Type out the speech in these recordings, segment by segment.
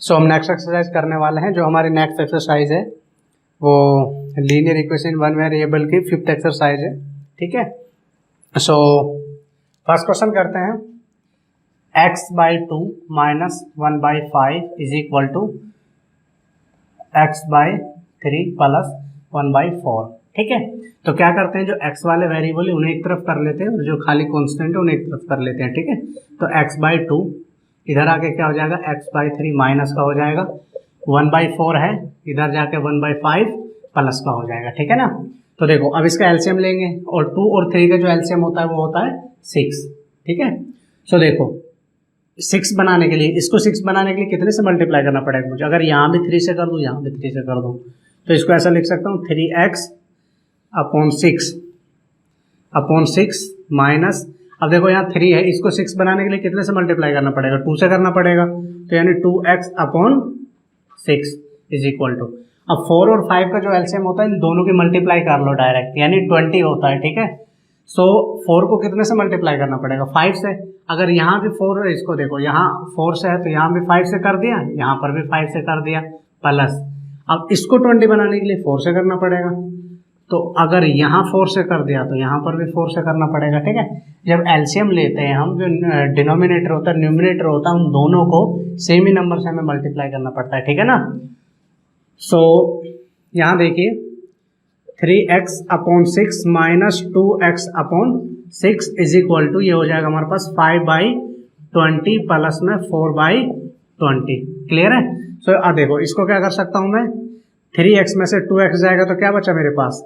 सो हम next exercise करने वाले हैं। जो हमारी नेक्स्ट एक्सरसाइज है वो लीनियर इक्वेशन वन वेरिएबल की फिफ्थ एक्सरसाइज है। ठीक है, सो फर्स्ट क्वेश्चन करते हैं। x/2 minus 1/5 is equal to x/3 plus 1/4। ठीक है, तो क्या करते हैं, जो x वाले वेरिएबल है उन्हें एक तरफ कर लेते हैं और जो खाली कांस्टेंट है उन्हें एक तरफ कर लेते हैं। ठीक है, तो x/2 इधर आके क्या हो जाएगा, x/3 माइनस का हो जाएगा, 1/4 है इधर जाके 1/5 प्लस का हो जाएगा। ठीक है ना, तो देखो अब इसका एलसीएम लेंगे और 2 और 3 का जो एलसीएम होता है वो होता है 6। ठीक है, सो देखो 6 बनाने के लिए, इसको 6 बनाने के लिए कितने से मल्टीप्लाई करना पड़ेगा मुझे। अगर यहाँ भी 3 से कर दूँ, यहाँ भी 3 से कर दूँ, तो इसको ऐसा लिख सकता हूँ 3x/6 माइनस, अब देखो यहाँ 3 है, इसको 6 बनाने के लिए कितने से मल्टीप्लाई करना पड़ेगा, 2 से करना पड़ेगा, तो यानी 2x/6 इज इक्वल टू, अब 4 और 5 का जो एलसीएम होता है इन दोनों की मल्टीप्लाई कर लो डायरेक्ट, यानी 20 होता है। ठीक है, सो 4 को कितने से मल्टीप्लाई करना पड़ेगा, 5 से। अगर यहाँ भी 4 है, इसको देखो यहाँ 4 से है तो यहाँ भी 5 से कर दिया, यहाँ पर भी 5 से कर दिया प्लस, अब इसको 20 बनाने के लिए 4 से करना पड़ेगा, तो अगर यहाँ 4 से कर दिया तो यहाँ पर भी 4 से करना पड़ेगा। ठीक है, जब एलसीएम लेते हैं हम, जो डिनोमिनेटर होता है न्यूमरेटर होता है, उन दोनों को सेम ही नंबर से हमें मल्टीप्लाई करना पड़ता है। ठीक है ना, सो यहाँ देखिए 3x/6 minus 2x/6 is equal to, ये हो जाएगा हमारे पास 5/20 प्लस में 4/20। क्लियर है, सो अब देखो इसको क्या कर सकता हूँ मैं, 3x में से 2x जाएगा तो क्या बचा मेरे पास,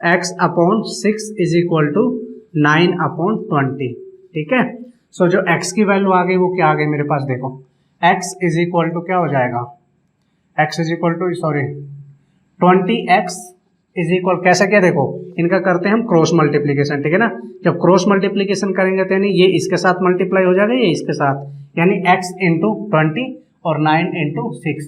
x/6 इज इक्वल टू 9/20। ठीक है, सो जो x की वैल्यू आ गई वो क्या आ गई मेरे पास, देखो x इज इक्वल टू क्या हो जाएगा, x is equal to 20x is equal, कैसे क्या, देखो इनका करते हैं हम क्रॉस मल्टीप्लीकेशन। ठीक है ना, जब क्रॉस मल्टीप्लीकेशन करेंगे तो यानी ये इसके साथ मल्टीप्लाई हो जाएगा, ये इसके साथ, यानी x इंटू 20 और 9 इंटू 6,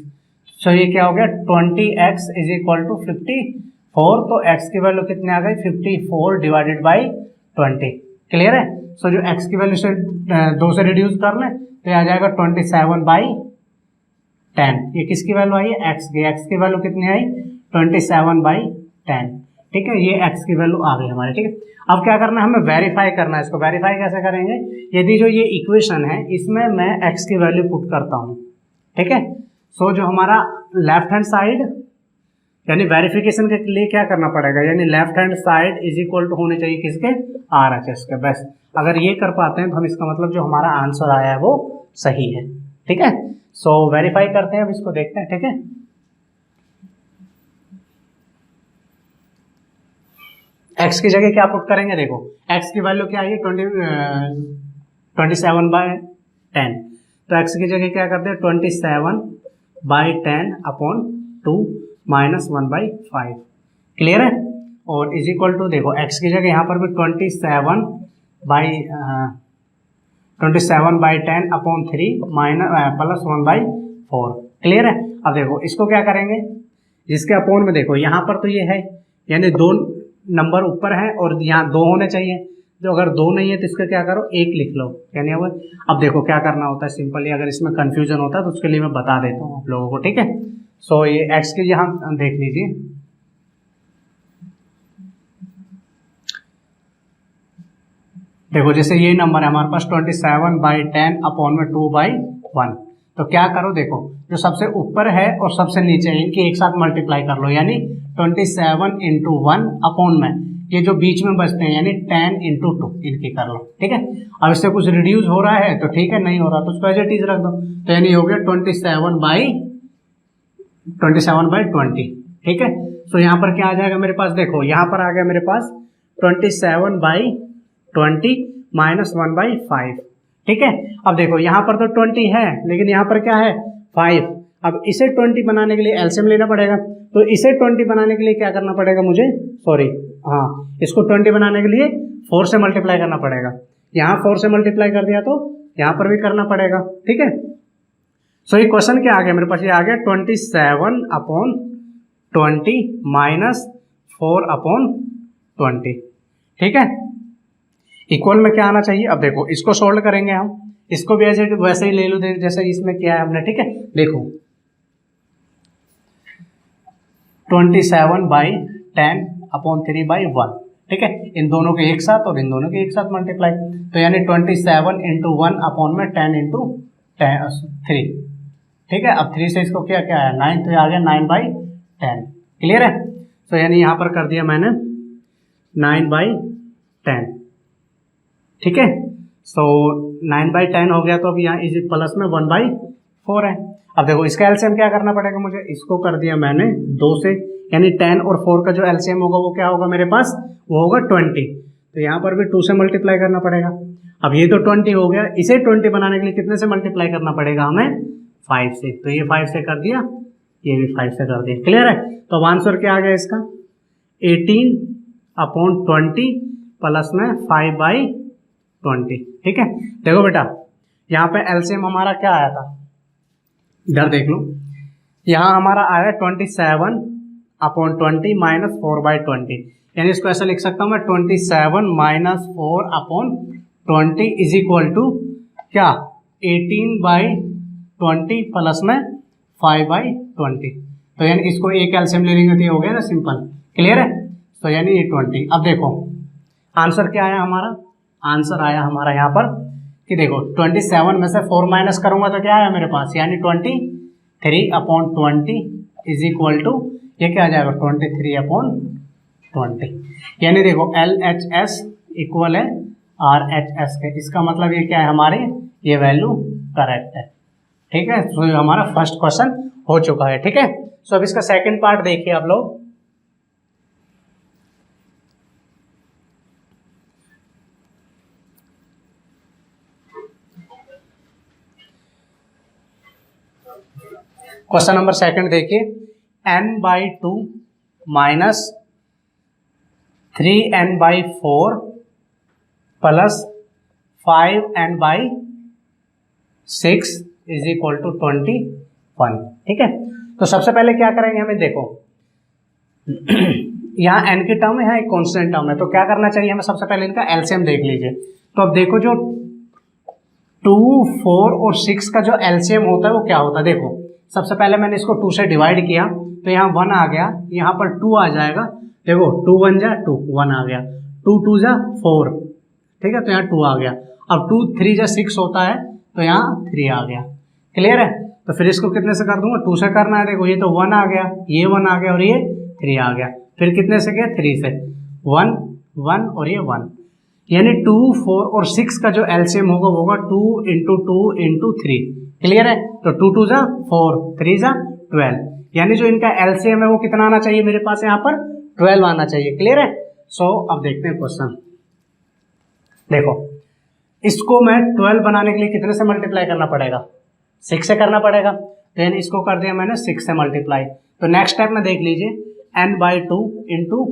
सो ये क्या हो गया 20x इज इक्वल टू 54, तो x की वैल्यू कितनी आ गई 54 डिवाइडेड बाई 20। क्लियर है, सो जो x की वैल्यू से 2 से रिड्यूस कर लें तो ये आ जाएगा 27/10। ये किसकी वैल्यू आई है, x की वैल्यू कितनी आई 27/10। ठीक है, ये x की वैल्यू आ गई हमारी। ठीक है, अब क्या करना है, हमें वेरीफाई करना है। इसको वेरीफाई कैसे करेंगे, यदि जो ये इक्वेशन है इसमें मैं x की वैल्यू पुट करता हूँ। ठीक है, सो जो हमारा लेफ्ट हैंड साइड, यानी वेरिफिकेशन के लिए क्या करना पड़ेगा, यानी left hand side is equal to होने चाहिए किसके, RHS के। बस अगर ये कर पाते हैं तो हम, इसका मतलब जो हमारा आंसर आया है वो सही है। ठीक है, सो वेरीफाई करते हैं, अब इसको देखते हैं। ठीक है, x की जगह क्या पुट करेंगे, देखो x की वैल्यू क्या आई है 27/10, तो x की जगह क्या करते हैं 27/10/2 माइनस 1/5। क्लियर है, और इज इक्वल टू, देखो x की जगह यहाँ पर भी 27/10/3 माइनस प्लस 1/4। क्लियर है, अब देखो इसको क्या करेंगे, जिसके अपोन में देखो यहाँ पर तो ये है, यानी 2 नंबर ऊपर है और यहाँ 2 होने चाहिए, तो अगर 2 नहीं है तो इसका क्या करो 1 लिख लो, यानी अब देखो क्या करना होता है सिंपली, अगर इसमें कंफ्यूजन होता है तो उसके लिए मैं बता देता हूँ आप लोगों को। ठीक है, सो ये x के यहाँ देख लीजिए, देखो जैसे ये नंबर है हमारे पास 27/10/2/1, तो क्या करो, देखो जो सबसे ऊपर है और सबसे नीचे है इनकी एक साथ मल्टीप्लाई कर लो, यानी 27 इंटू 1 अपॉन में ये जो बीच में बचते हैं यानी 10 इंटू 2 इनकी कर लो। ठीक है, अब इससे कुछ रिड्यूस हो रहा है तो ठीक है, नहीं हो रहा तो उसको एज इट इज रख दो, तो यानी हो गया 27/20। ठीक है, सो यहाँ पर क्या आ जाएगा मेरे पास, देखो यहाँ पर आ गया मेरे पास 27/20 माइनस 1/5। ठीक है, अब देखो यहाँ पर तो 20 है लेकिन यहाँ पर क्या है 5, अब इसे 20 बनाने के लिए एलसीएम लेना पड़ेगा, तो इसे 20 बनाने के लिए क्या करना पड़ेगा मुझे, इसको 20 बनाने के लिए 4 से मल्टीप्लाई करना पड़ेगा, यहाँ 4 से मल्टीप्लाई कर दिया तो यहाँ पर भी करना पड़ेगा। ठीक है, सो ये क्वेश्चन क्या आ गया मेरे पास, ये आ गया 27/20 माइनस 4/20। ठीक है, इक्वल में क्या आना चाहिए, अब देखो इसको सोल्व करेंगे हम, इसको भी ऐसे वैसे ही ले लो जैसे इसमें किया है हमने। ठीक है, देखो 27/10/3/1, ठीक है, इन दोनों के एक साथ और इन दोनों के एक साथ मल्टीप्लाई, तो यानी 27 इंटू 1/10 3, ठीक है। अब 3 से इसको क्या क्या है 9, तो ये आ गया 9/10, क्लियर है। तो यानी यहाँ पर कर दिया मैंने 9/10, ठीक है। सो 9/10 हो गया, तो अब यहाँ इज प्लस में 1/4 है। अब देखो इसका एलसीएम क्या करना पड़ेगा मुझे, इसको कर दिया मैंने 2 से, यानी 10 और 4 का जो एलसीएम होगा वो क्या होगा मेरे पास, वो होगा 20, तो यहाँ पर भी 2 से मल्टीप्लाई करना पड़ेगा। अब ये तो 20 हो गया, इसे 20 बनाने के लिए कितने से मल्टीप्लाई करना पड़ेगा हमें, 5 से, तो ये 5 से कर दिया, ये भी 5 से कर दिया, क्लियर है। तो अब आंसर क्या आ गया इसका 18/20 प्लस में 5/20, ठीक है। देखो बेटा यहाँ पे एलसीएम हमारा क्या आया था, इधर देख लो, यहाँ हमारा आया 27/20 माइनस 4/20, यानी इसको ऐसा लिख सकता हूँ मैं 27 माइनस 4/20 इज इक्वल टू क्या 18/20 प्लस में 5/20, तो यानी इसको एक एलसीएम ले लेंगे तो ये हो गया ना सिंपल, क्लियर है। तो यानी ये 20। अब देखो आंसर क्या आया हमारा, आंसर आया हमारा यहाँ पर कि देखो 27 में से 4 माइनस करूंगा तो क्या आया मेरे पास, यानी 23/20 इज इक्वल टू ये क्या आ जाएगा 23/20, यानी देखो LHS इक्वल है RHS के, इसका मतलब ये क्या है हमारे, ये वैल्यू करेक्ट है, ठीक है। तो हमारा फर्स्ट क्वेश्चन हो चुका है, ठीक है। सो अब इसका सेकंड पार्ट देखिए आप लोग। क्वेश्चन नंबर सेकंड देखिए, n/2 minus 3n/4 plus 5n/6 is equal to 21, ठीक है। तो सबसे पहले क्या करेंगे हमें, देखो यहाँ n की टर्म है, यहाँ एक कांस्टेंट टर्म है, तो क्या करना चाहिए हमें, सबसे पहले इनका एलसीएम देख लीजिए। तो अब देखो जो 2, 4 और 6 का जो एलसीएम होता है वो क्या होता है, देखो सबसे पहले मैंने इसको 2 से डिवाइड किया तो यहाँ 1 आ गया, यहाँ पर 2 आ जाएगा, देखो 2 1 जा 2, 1 आ गया, 2 2 जा 4, ठीक है, तो यहाँ 2 आ गया। अब 2 3 जा 6 होता है तो यहाँ 3 आ गया, क्लियर है। तो फिर इसको कितने से कर दूंगा, 2 से करना है, देखो ये तो 1 आ गया, ये 1 आ गया और ये 3 आ गया, फिर कितने से गया 3 से, 1 1 और ये 1, यानी 2 4 और 6 का जो एलसीएम होगा वो होगा 2 इंटू 2 इंटू 3, क्लियर है। तो 2 2 जा 4, 3 जा 12, यानी जो इनका एलसीएम है वो कितना आना चाहिए मेरे पास, यहाँ पर 12 आना चाहिए, क्लियर है। सो अब देखते हैं क्वेश्चन, देखो इसको मैं 12 बनाने के लिए कितने से मल्टीप्लाई करना पड़ेगा, 6 से करना पड़ेगा, तो यानी इसको कर दिया मैंने 6 से मल्टीप्लाई। तो नेक्स्ट स्टेप में देख लीजिए n/2 इंटू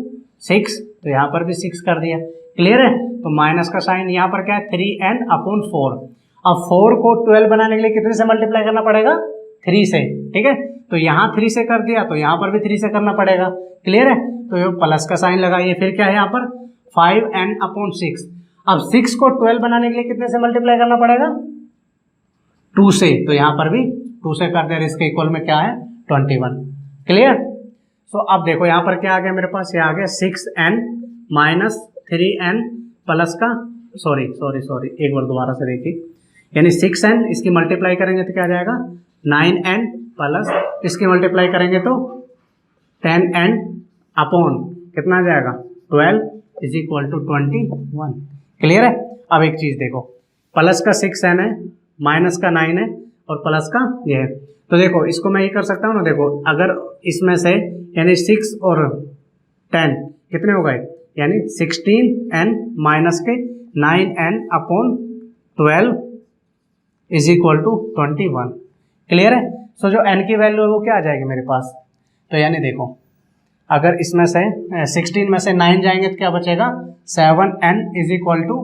6, तो यहाँ पर भी 6 कर दिया, क्लियर है। तो माइनस का साइन यहाँ पर क्या है 3n/4, अब 4 को 12 बनाने के लिए कितने से मल्टीप्लाई करना पड़ेगा, 3 से, ठीक है। तो यहाँ 3 से कर दिया तो यहाँ पर भी 3 से करना पड़ेगा, क्लियर है। तो ये प्लस का साइन लगाइए, फिर क्या है यहाँ पर 5n/6, अब 6 को 12 बनाने के लिए कितने से मल्टीप्लाई करना पड़ेगा, 2 से, तो यहाँ पर भी 2 से कर दिया, इसके इक्वल में क्या है 21, क्लियर। सो अब देखो यहाँ पर क्या आ गया मेरे पास, ये आ गया 6n माइनस 3n प्लस का सॉरी एक बार दोबारा से देखिए, यानी 6n इसकी मल्टीप्लाई करेंगे तो क्या आ जाएगा 9n प्लस इसकी मल्टीप्लाई करेंगे तो 10n अपॉन कितना आ जाएगा 12 इज इक्वल टू 21, क्लियर है। अब एक चीज देखो, प्लस का 6n है, माइनस का 9 है और प्लस का ये है, तो देखो इसको मैं ये कर सकता हूँ ना, देखो अगर इसमें से यानी 6 और 10 कितने हो गए, यानी 16n माइनस के 9n upon 12 is equal to 21, clear है। सो जो n की वैल्यू है वो क्या आ जाएगी मेरे पास, तो यानी देखो अगर इसमें से 16 में से 9 जाएंगे तो क्या बचेगा 7n is equal to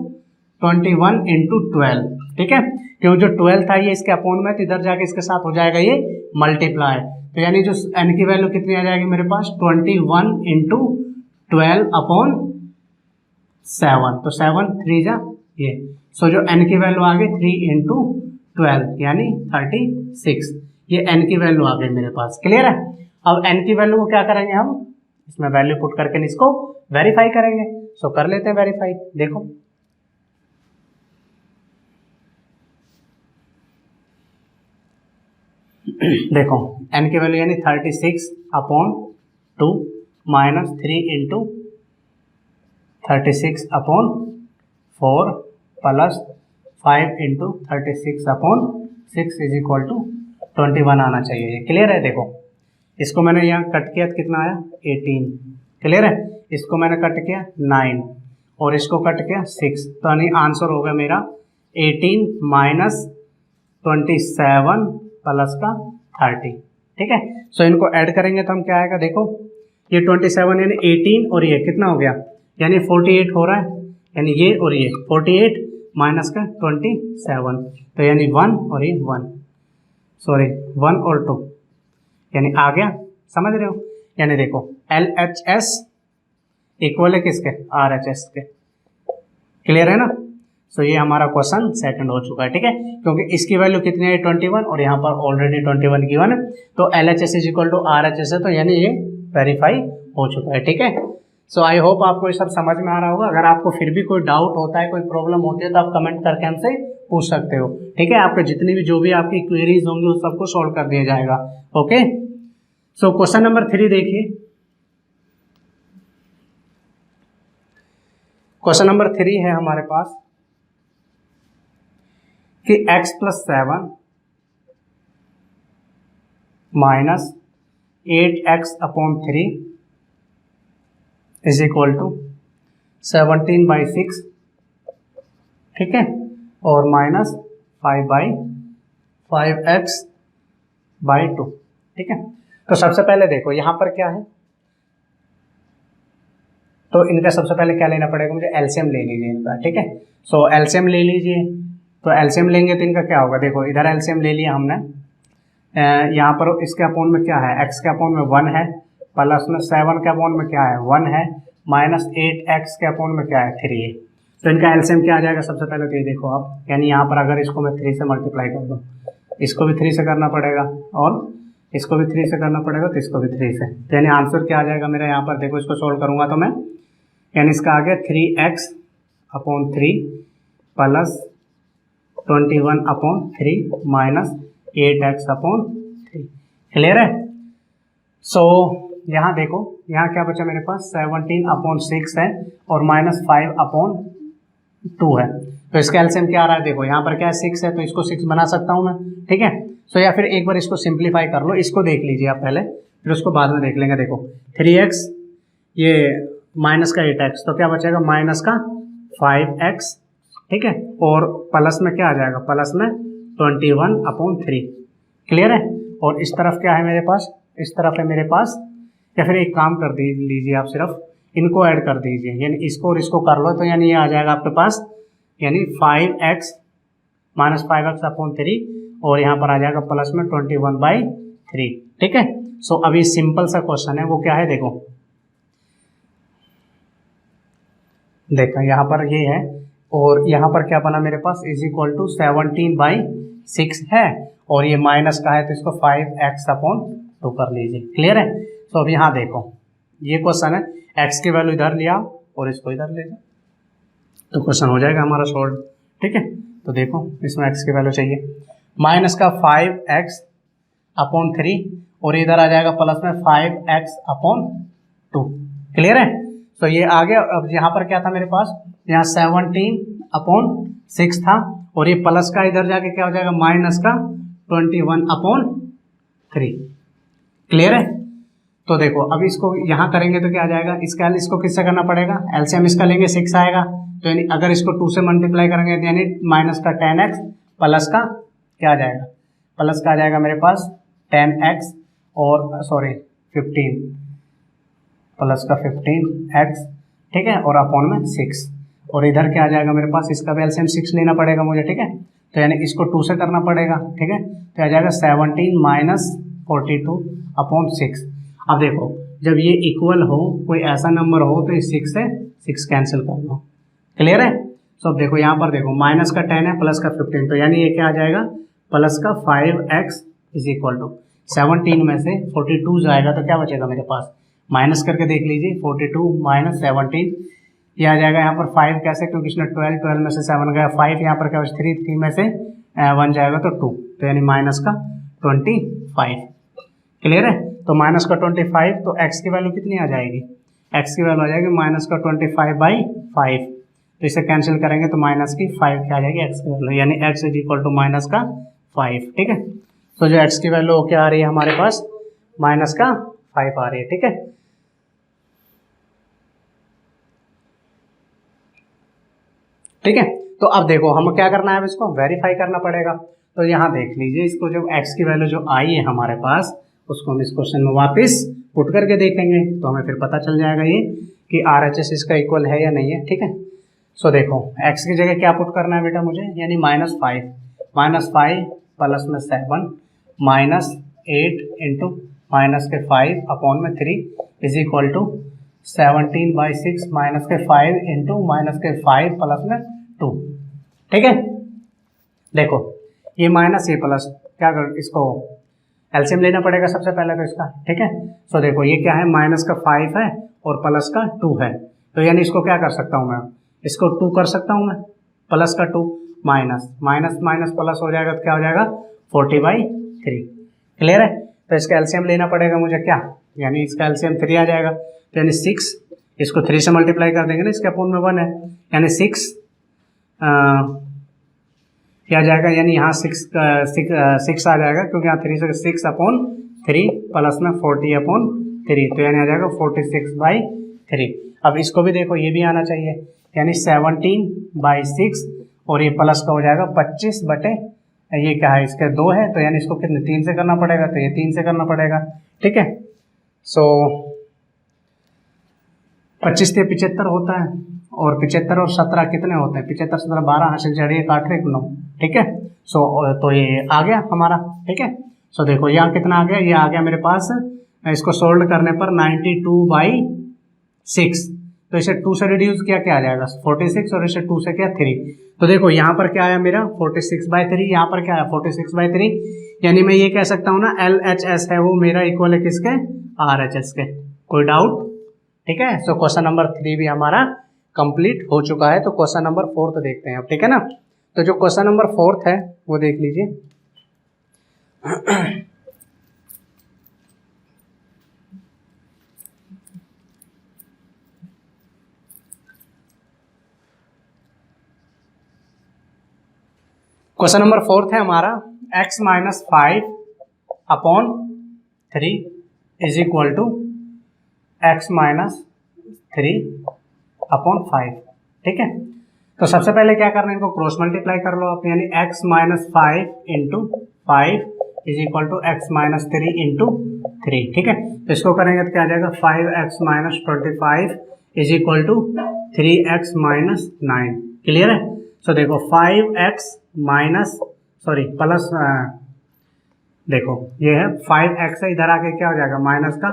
21 into 12, ठीक है। क्यों जो 12 था ये इसके अपोन में, तो इधर जाके इसके साथ हो जाएगा ये मल्टीप्लाई, तो यानी जो n की वैल्यू कितनी आ जाएगी मेरे पास 21 इंटू 12 अपॉन 7, तो 7 3 जा ये, सो जो n की वैल्यू आ गई 3 इंटू 12 यानी 36, ये n की वैल्यू आ गई मेरे पास, क्लियर है। अब n की वैल्यू को क्या करेंगे हम, इसमें वैल्यू पुट करके इसको वेरीफाई करेंगे। सो कर लेते हैं वेरीफाई। देखो देखो n की वैल्यू यानी 36/2 minus 3 into 36/4 plus 5 into 36/6 is equal to 21 आना चाहिए। ये क्लियर है। देखो इसको मैंने यहाँ कट किया तो कितना आया 18। क्लियर है। इसको मैंने कट किया 9 और इसको कट किया 6, तो यानी आंसर होगा मेरा 18 माइनस 27 प्लस का 30। ठीक है। सो इनको ऐड करेंगे तो हम क्या आएगा, देखो ये 27 यानी 18 और ये कितना हो गया यानी 48 हो रहा है, यानी ये और ये 48 माइनस का 27, तो यानी 1 और ये 1 और 2 यानी आ गया। समझ रहे हो। यानी देखो LHS इक्वल है किसके, RHS के। क्लियर है ना। सो ये हमारा क्वेश्चन सेकंड हो चुका है। ठीक है। क्योंकि इसकी वैल्यू कितनी है 21 और यहाँ पर ऑलरेडी 21 गिवन है, तो LHS is equal to RHS है, तो यानी ये वेरीफाई हो चुका है। ठीक है। सो आई होप आपको ये सब समझ में आ रहा होगा। अगर आपको फिर भी कोई डाउट होता है, कोई प्रॉब्लम होती है, तो आप कमेंट करके हमसे पूछ सकते हो। ठीक है। आपके जितनी भी जो भी आपकी क्वेरीज होंगी उस सबको सॉल्व कर दिया जाएगा। ओके। सो क्वेश्चन नंबर 3 देखिए। क्वेश्चन नंबर 3 है हमारे पास कि x + 7 minus 8x/3 is equal to 17/6। ठीक है। और माइनस 5/5x/2। ठीक है। तो सबसे पहले देखो यहाँ पर क्या है, तो इनका सबसे पहले क्या लेना पड़ेगा मुझे, एलसीएम ले लीजिए इनका। ठीक है। सो एलसीएम ले लीजिए। तो एलसीएम लेंगे तो इनका क्या होगा, देखो इधर एलसीएम ले लिया हमने, यहाँ पर इसके अपोन में क्या है, x के अपोन में 1 है, प्लस में 7 के अपोन में क्या है 1 है, माइनस 8x के अपोन में क्या है 3 है। तो इनका एलसीएम क्या आ जाएगा, सबसे पहले तो ये देखो आप, यानी यहाँ पर अगर इसको मैं 3 से मल्टीप्लाई कर दूँ, इसको भी 3 से करना पड़ेगा और इसको भी 3 से करना पड़ेगा, तो इसको भी 3 से, तो यानी आंसर क्या आ जाएगा मेरा यहाँ पर, देखो इसको सोल्व करूँगा तो मैं, यानी इसका आ गया 3x/3 plus 21/3 minus 8x/3। Clear है। सो यहाँ देखो, यहाँ क्या बचा मेरे पास 17/6 है और माइनस 5/2 है। तो इसका एलसीएम क्या आ रहा है, देखो यहाँ पर क्या है 6 है, तो इसको 6 बना सकता हूँ मैं। ठीक है। सो या फिर एक बार इसको सिंप्लीफाई कर लो, इसको देख लीजिए आप पहले, फिर उसको बाद में देख लेंगे। देखो 3x ये माइनस का 8x, तो क्या बचेगा माइनस का 5x। ठीक है। और प्लस में क्या आ जाएगा, प्लस में 21/3। क्लियर है। और इस तरफ क्या है मेरे पास, इस तरफ है मेरे पास, या फिर एक काम कर लीजिए आप, सिर्फ इनको ऐड कर दीजिए, यानी इसको और इसको कर लो, तो यानी ये आ जाएगा आपके पास, यानी 5x माइनस 5x/3 और यहाँ पर आ जाएगा प्लस में 21/3। ठीक है। सो अभी सिंपल सा क्वेश्चन है, वो क्या है देखो यहाँ पर ये है, और यहाँ पर क्या बना मेरे पास, इज इक्वल टू 17/6 है, और ये माइनस का है, तो इसको 5x/2 कर लीजिए। क्लियर है। तो अब यहाँ देखो ये क्वेश्चन है, x की वैल्यू इधर लिया और इसको इधर ले जाओ, तो क्वेश्चन हो जाएगा हमारा सॉल्व। ठीक है। तो देखो इसमें x की वैल्यू चाहिए, माइनस का 5x/3 और इधर आ जाएगा प्लस में 5x/2। क्लियर है। तो ये आ गया। अब यहाँ पर क्या था मेरे पास, यहाँ 17/6 था, और ये प्लस का इधर जाके क्या हो जाएगा माइनस का 21/3। क्लियर है। तो देखो अब इसको यहाँ करेंगे तो क्या आ जाएगा, इसका इसको किससे करना पड़ेगा, एलसीएम इसका लेंगे 6 आएगा, तो यानी अगर इसको 2 से मल्टीप्लाई करेंगे तो यानी माइनस का 10x प्लस का क्या आ जाएगा, प्लस का आ जाएगा मेरे पास 10x और 15 प्लस का 15x। ठीक है। और अपॉन में 6, और इधर क्या आ जाएगा मेरे पास, इसका भी एलसीएम 6 लेना पड़ेगा मुझे। ठीक है। तो यानी इसको 2 से करना पड़ेगा। ठीक है। तो आ जाएगा 17 माइनस 42/6। अब देखो जब ये इक्वल हो, कोई ऐसा नंबर हो, तो इस 6 से 6 कैंसिल कर दो। क्लियर है। तो अब देखो यहाँ पर देखो माइनस का 10 है, प्लस का 15, तो यानी ये क्या आ जाएगा, प्लस का 5x इज इक्वल टू, 17 में से 42 जाएगा तो क्या बचेगा मेरे पास, माइनस करके देख लीजिए, 42 माइनस 17, ये आ जाएगा यहाँ पर 5 कैसे, क्योंकि इसने 12, 12 में से 7 गया 5, यहाँ पर क्या बचा 3, 3 में से 1 जाएगा तो 2, तो यानी माइनस का 25। क्लियर है, तो माइनस का 25, तो x की वैल्यू कितनी आ जाएगी, x की वैल्यू आ जाएगी माइनस का 25/5, तो इसे कैंसिल करेंगे तो माइनस की 5 क्या आ जाएगी x की वैल्यू, यानी x is equal to minus का 5। ठीक है, तो जो x की वैल्यू क्या आ रही है हमारे पास, माइनस का 5 आ रही है। ठीक है, ठीक है, तो अब देखो हम क्या करना है, अब इसको वेरीफाई करना पड़ेगा। तो यहाँ देख लीजिए, इसको जब x की वैल्यू जो आई है हमारे पास, उसको हम इस क्वेश्चन में वापस पुट करके देखेंगे तो हमें फिर पता चल जाएगा ये कि RHS इसका इक्वल है या नहीं है। ठीक है, सो देखो x की जगह क्या पुट करना है बेटा मुझे, यानी -5 प्लस में 7 माइनस 8 इंटू माइनस के 5 अपॉन में 3 इज इक्वल टू 17/6 माइनस के 5 इंटू माइनस के 5 प्लस में 2। ठीक है, देखो ये माइनस ये प्लस, क्या कर इसको एलसीएम लेना पड़ेगा सबसे पहले तो इसका। ठीक है, सो देखो ये क्या है, माइनस का 5 है और प्लस का 2 है, तो यानी इसको क्या कर सकता हूँ मैं, इसको 2 कर सकता हूँ मैं, प्लस का 2 माइनस माइनस माइनस प्लस हो जाएगा तो क्या हो जाएगा 40/3। क्लियर है, तो इसका एलसीएम लेना पड़ेगा मुझे क्या, यानी इसका एलसीएम 3 आ जाएगा, तो यानी 6, इसको 3 से मल्टीप्लाई कर देंगे ना, इसके अपोन में 1 है, यानी 6 क्या जाएगा, यानी यहाँ 6 आ जाएगा, क्योंकि यहाँ 3 से 6/3 प्लस में 40/3, तो यानी आ जाएगा 46/3। अब इसको भी देखो, ये भी आना चाहिए, यानी 17/6 और ये प्लस का हो जाएगा 25 बटे, ये क्या है इसके 2 है, तो यानी इसको कितने 3 से करना पड़ेगा, तो ये 3 से करना पड़ेगा। ठीक है, सो 25 से 75 होता है, और 75 और 17 कितने होते हैं, 75 17 12 हासिल चढ़िए काट रहे 9। ठीक है, सो तो ये आ गया हमारा। ठीक है, सो देखो यहाँ कितना आ गया, ये आ गया मेरे पास, इसको सोल्व करने पर 92/6, तो इसे 2 से रिड्यूस किया क्या आ जाएगा 46, और इसे 2 से क्या 3, तो देखो यहाँ पर क्या आया मेरा 46/3, यहाँ पर क्या आया 46/3, यानी मैं ये कह सकता हूँ ना LHS है वो मेरा इक्वल है किसके, RHS के। कोई डाउट? ठीक है, सो क्वेश्चन नंबर 3 भी हमारा कंप्लीट हो चुका है, तो क्वेश्चन नंबर 4 देखते हैं अब। ठीक है ना, तो जो क्वेश्चन नंबर 4 है वो देख लीजिए। क्वेश्चन नंबर 4 है हमारा, x - 5/3 is equal to x - 3/5। ठीक है, तो सबसे पहले क्या करना है, इनको क्रॉस मल्टीप्लाई कर लो आप, यानी x - 5 into 5 is equal to x - 3 into 3। ठीक है, तो इसको करेंगे तो क्या आ जाएगा 5x - 25 is equal to 3x - 9। Clear है, सो देखो 5x माइनस प्लस, देखो ये है 5x है, इधर आके क्या हो जाएगा माइनस का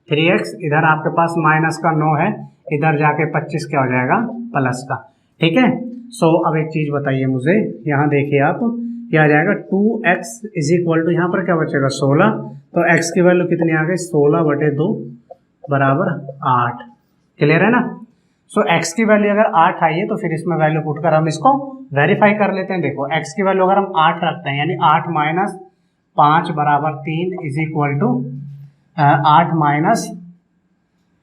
3x, इधर आपके पास माइनस का 9 है, इधर जाके 25 क्या हो जाएगा प्लस का। ठीक है, सो अब एक चीज बताइए मुझे, यहाँ देखिए आप क्या आ जाएगा 2x इज इक्वल टू, यहाँ पर क्या बचेगा 16, तो x की वैल्यू कितनी आ गई 16/2 बराबर 8। क्लियर है ना, सो x की वैल्यू अगर 8 आई है तो फिर इसमें वैल्यू पुट कर हम इसको वेरीफाई कर लेते हैं। देखो x की वैल्यू अगर हम 8 रखते हैं, यानी 8 - 5 बराबर 3 इज इक्वल टू 8 -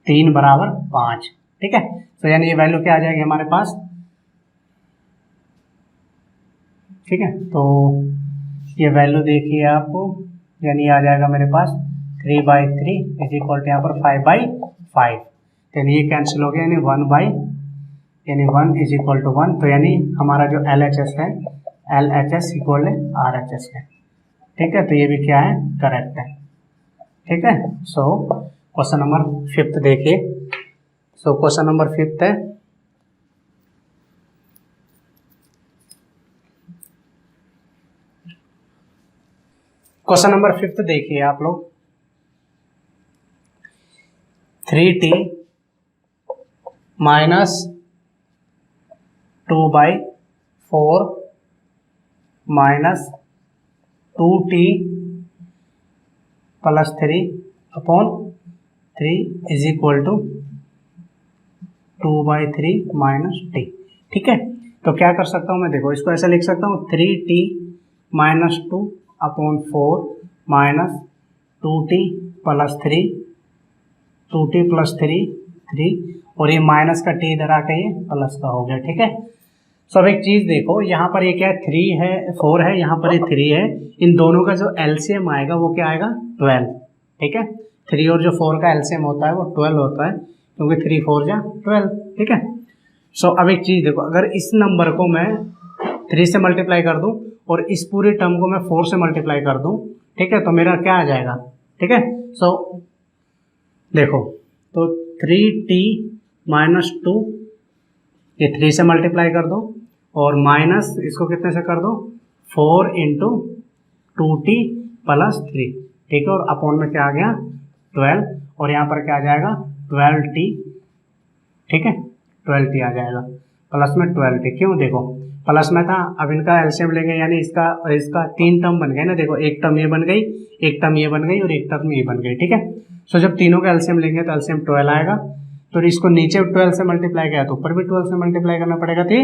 3 बराबर 5। ठीक है, तो यानी ये वैल्यू क्या आ जाएगी हमारे पास। ठीक है, तो ये वैल्यू देखिए आप, यानी आ जाएगा मेरे पास 3/3 इज इक्वल टू यहाँ पर 5/5, यानी ये कैंसिल हो गया, यानी 1 इज इक्वल टू 1, तो यानी हमारा जो LHS है LHS इक्वल है RHS है। ठीक है, तो ये भी क्या है करेक्ट है। ठीक है, सो क्वेश्चन नंबर 5 देखिए, सो क्वेश्चन नंबर 5 है, क्वेश्चन नंबर 5 देखिए आप लोग, 3t - 2/4 - 2t +3/3 is equal to 2/3 minus t. ठीक है, तो क्या कर सकता हूँ मैं, देखो इसको ऐसा लिख सकता हूँ 3t minus 2/4 minus 2t + 3 2t + 3 और ये माइनस का t इधर आके ये प्लस का हो गया। ठीक है, सो अब एक चीज़ देखो, यहाँ पर ये क्या है 3 है 4 है, यहाँ पर ये 3 है, इन दोनों का जो एलसीएम आएगा वो क्या आएगा 12। ठीक है, 3 और जो 4 का एलसीएम होता है वो 12 होता है, क्योंकि 3 4 जा 12। ठीक है, सो अब एक चीज़ देखो, अगर इस नंबर को मैं 3 से मल्टीप्लाई कर दूं और इस पूरे टर्म को मैं 4 से मल्टीप्लाई कर दूं, ठीक है, तो मेरा क्या आ जाएगा। ठीक है, सो देखो, तो 3t माइनस 2 ये 3 से मल्टीप्लाई कर दो और माइनस इसको कितने से कर दो 4 × 2t + 3। ठीक है, और अपॉन में क्या आ गया 12 और यहाँ पर क्या आ जाएगा 12t। ठीक है, 12t आ जाएगा, प्लस में 12t। क्यों, देखो प्लस में था, अब इनका एलसीएम लेंगे यानी इसका और इसका 3 टर्म बन गए ना। देखो एक टर्म ये बन गई, एक टर्म ये बन गई और एक टर्म ये बन गई। ठीक है, सो जब तीनों का एलसीएम लेंगे तो एलसीएम 12 आएगा, तो इसको नीचे 12 से मल्टीप्लाई किया तो ऊपर भी 12 से मल्टीप्लाई करना पड़ेगा, तो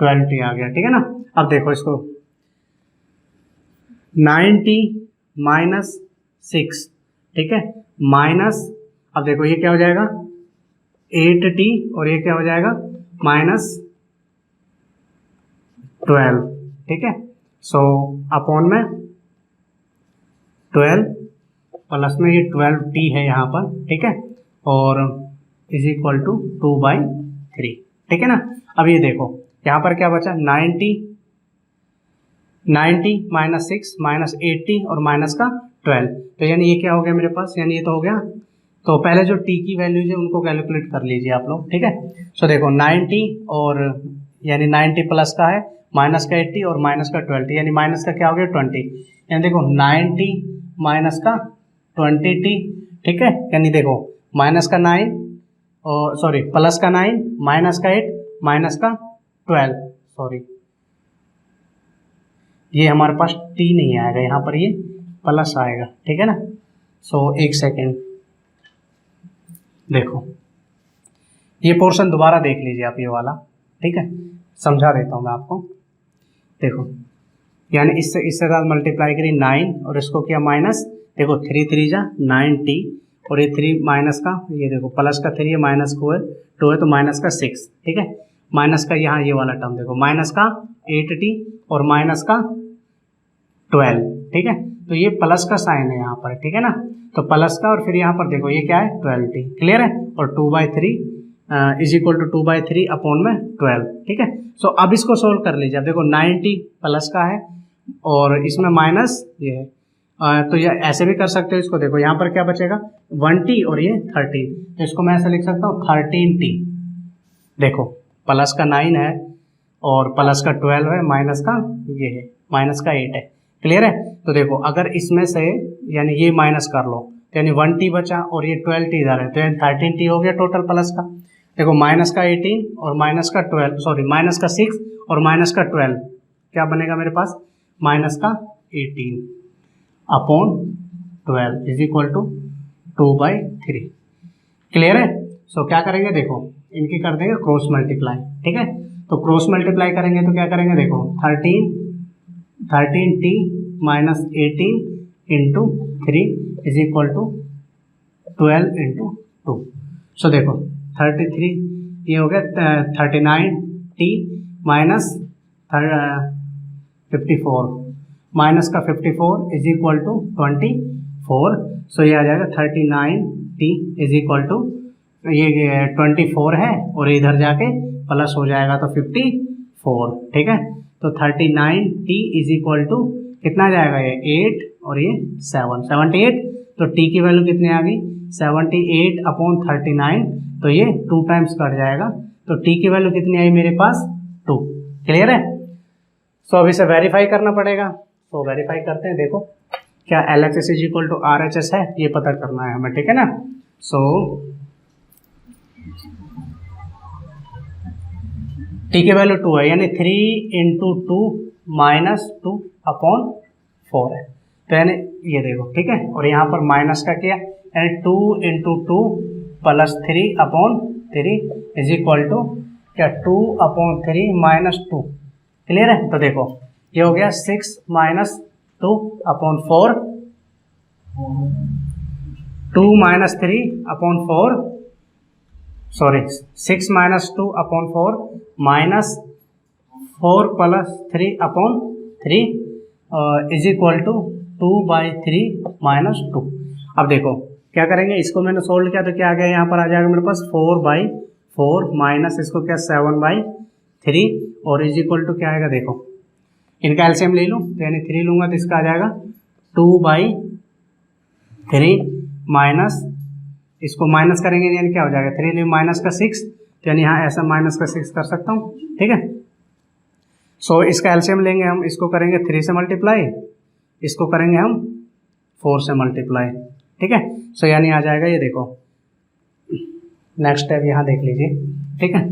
12t आ गया। ठीक है ना, अब देखो इसको 9t माइनस 6। ठीक है, माइनस, अब देखो ये क्या हो जाएगा 8t और ये क्या हो जाएगा -12। ठीक है, सो अपॉन में 12 प्लस में ये 12t है यहाँ पर। ठीक है, और इज इक्वल टू 2/3। ठीक है ना, अब ये देखो यहाँ पर क्या बचा 90 माइनस 6 माइनस 80 और माइनस का 12, तो यानी ये क्या हो गया मेरे पास, यानी ये तो हो गया। तो पहले जो t की वैल्यूज है उनको कैलकुलेट कर लीजिए आप लोग। ठीक है, सो देखो 90 और यानी 90 प्लस का है, माइनस का 80 और माइनस का 12, यानी माइनस का क्या हो गया 20। यानी देखो 90 माइनस का 20t। ठीक है, यानी देखो माइनस का 9 और सॉरी प्लस का 9 माइनस का 8 माइनस का 12, सॉरी ये हमारे पास t नहीं आएगा, यहाँ पर ये प्लस आएगा। ठीक है ना, सो एक सेकेंड देखो, ये पोर्शन दोबारा देख लीजिए आप, ये वाला। ठीक है, समझा देता हूँ मैं आपको। देखो यानी इससे साथ मल्टीप्लाई करी 9 और इसको किया माइनस, देखो 3 3 जा 9t और ये 3 माइनस का, ये देखो प्लस का 3 है माइनस को है 2 है तो माइनस का 6। ठीक है, माइनस का यहाँ ये वाला टर्म देखो माइनस का 8t और माइनस का 12। ठीक है, तो ये प्लस का साइन है यहाँ पर। ठीक है ना, तो प्लस का और फिर यहाँ पर देखो ये क्या है 12t। क्लियर है, और 2/3 इज इक्वल टू 2/3 अपॉन में 12। ठीक है, सो अब इसको सोल्व कर लीजिए। अब देखो 90 प्लस का है और इसमें माइनस ये है, तो ये ऐसे भी कर सकते हो इसको। देखो यहाँ पर क्या बचेगा 1t और ये 13, तो इसको मैं ऐसा लिख सकता हूँ 13t। देखो प्लस का 9 है और प्लस का 12 है, माइनस का ये है माइनस का 8 है। क्लियर है, तो देखो अगर इसमें से यानी ये माइनस कर लो तो यानी 1t बचा और ये 12t इधर है, तो यानी 13t हो गया टोटल प्लस का। देखो माइनस का 18 और माइनस का 12, सॉरी माइनस का 6 और माइनस का 12, क्या बनेगा मेरे पास माइनस का 18 upon 12 is equal to 2/3। Clear है, सो क्या करेंगे देखो इनकी कर देंगे क्रॉस मल्टीप्लाई। ठीक है, तो क्रॉस मल्टीप्लाई करेंगे तो क्या करेंगे देखो 13t minus 18 into 3 is equal to 12 into 2। So देखो 33 ये हो गया 39t माइनस 54 माइनस का 54 इज इक्वल टू 24। सो ये आ जाएगा 39t इज इक्वल टू ये 24 है और इधर जाके प्लस हो जाएगा तो 54। ठीक है, तो 39t इज इक्वल टू कितना आ जाएगा ये 8 और ये 78। तो t की वैल्यू कितनी आ गई 78 अपॉन 39, तो ये 2 टाइम्स कट जाएगा, तो t की वैल्यू कितनी आई मेरे पास 2। क्लियर है, सो अब इसे वेरीफाई करना पड़ेगा। तो वेरीफाई करते हैं, देखो क्या LHS is equal to RHS है ये पता करना है हमें। ठीक है ना, सो t की वैल्यू 2 है, यानी 3 × 2 माइनस 2 अपॉन 4 है, तो यानी ये देखो, ठीक है। और यहाँ पर माइनस का क्या, यानी 2 into 2 plus 3/3 is equal to क्या 2/3 माइनस 2। क्लियर है। तो देखो ये हो गया 6 minus 2/4, 2 minus 3/4, sorry 6 minus 2/4 minus 4 plus 3/3 is equal to 2/3 minus 2। अब देखो क्या करेंगे, इसको मैंने सोल्व किया तो क्या आ गया, यहाँ पर आ जाएगा मेरे पास 4/4 माइनस इसको क्या 7/3 और इज इक्वल टू क्या आएगा, देखो इनका एलसीएम ले लूँ तो यानी 3 लूँगा तो इसका आ जाएगा 2/3 माइनस इसको माइनस करेंगे यानी क्या हो जाएगा 3 माइनस का 6, तो यानी यहाँ ऐसा माइनस का 6 कर सकता हूँ, ठीक है। सो इसका एलसीएम लेंगे हम, इसको करेंगे 3 से मल्टीप्लाई, इसको करेंगे हम 4 से मल्टीप्लाई, ठीक है। सो यानी आ जाएगा ये देखो, नेक्स्ट स्टेप यहाँ देख लीजिए, ठीक है।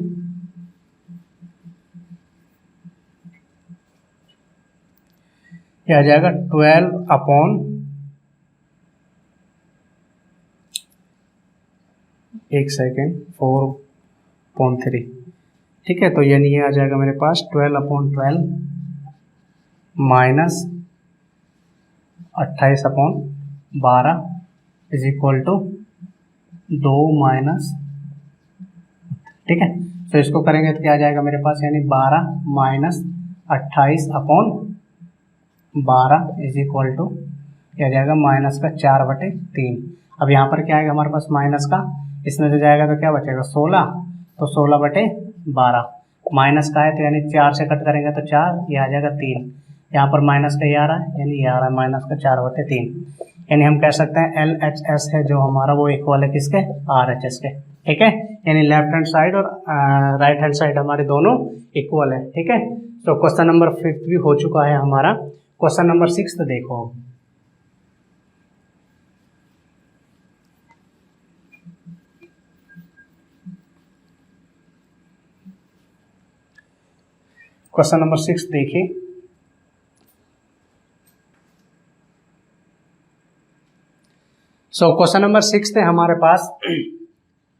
ये आ जाएगा 12 एक सेकेंड 4/3, ठीक है। तो यानी ये आ जाएगा मेरे पास 12/12 minus 28/12 is equal to 2 minus, ठीक है। तो इसको करेंगे तो क्या आ जाएगा मेरे पास, यानी 12 माइनस 28/12 इज इक्वल टू क्या आ जाएगा माइनस का 4/3। अब यहाँ पर क्या आएगा हमारे पास माइनस का, इसमें से जाएगा तो क्या बचेगा 16, तो 16/12 माइनस का है तो यानी 4 से कट करेंगे तो 4, ये आ जाएगा 3, यहाँ पर माइनस का ये आ रहा है यानी ये आ रहा है माइनस का 4/3, यानी हम कह सकते हैं LHS है जो हमारा वो इक्वल है किसके, RHS के, ठीक है। यानी लेफ्ट हैंड साइड और राइट हैंड साइड हमारे दोनों इक्वल है, ठीक है। तो क्वेश्चन नंबर 5 भी हो चुका है हमारा। क्वेश्चन नंबर 6 तो देखो, क्वेश्चन नंबर 6 देखिए, सो क्वेश्चन नंबर 6 थे हमारे पास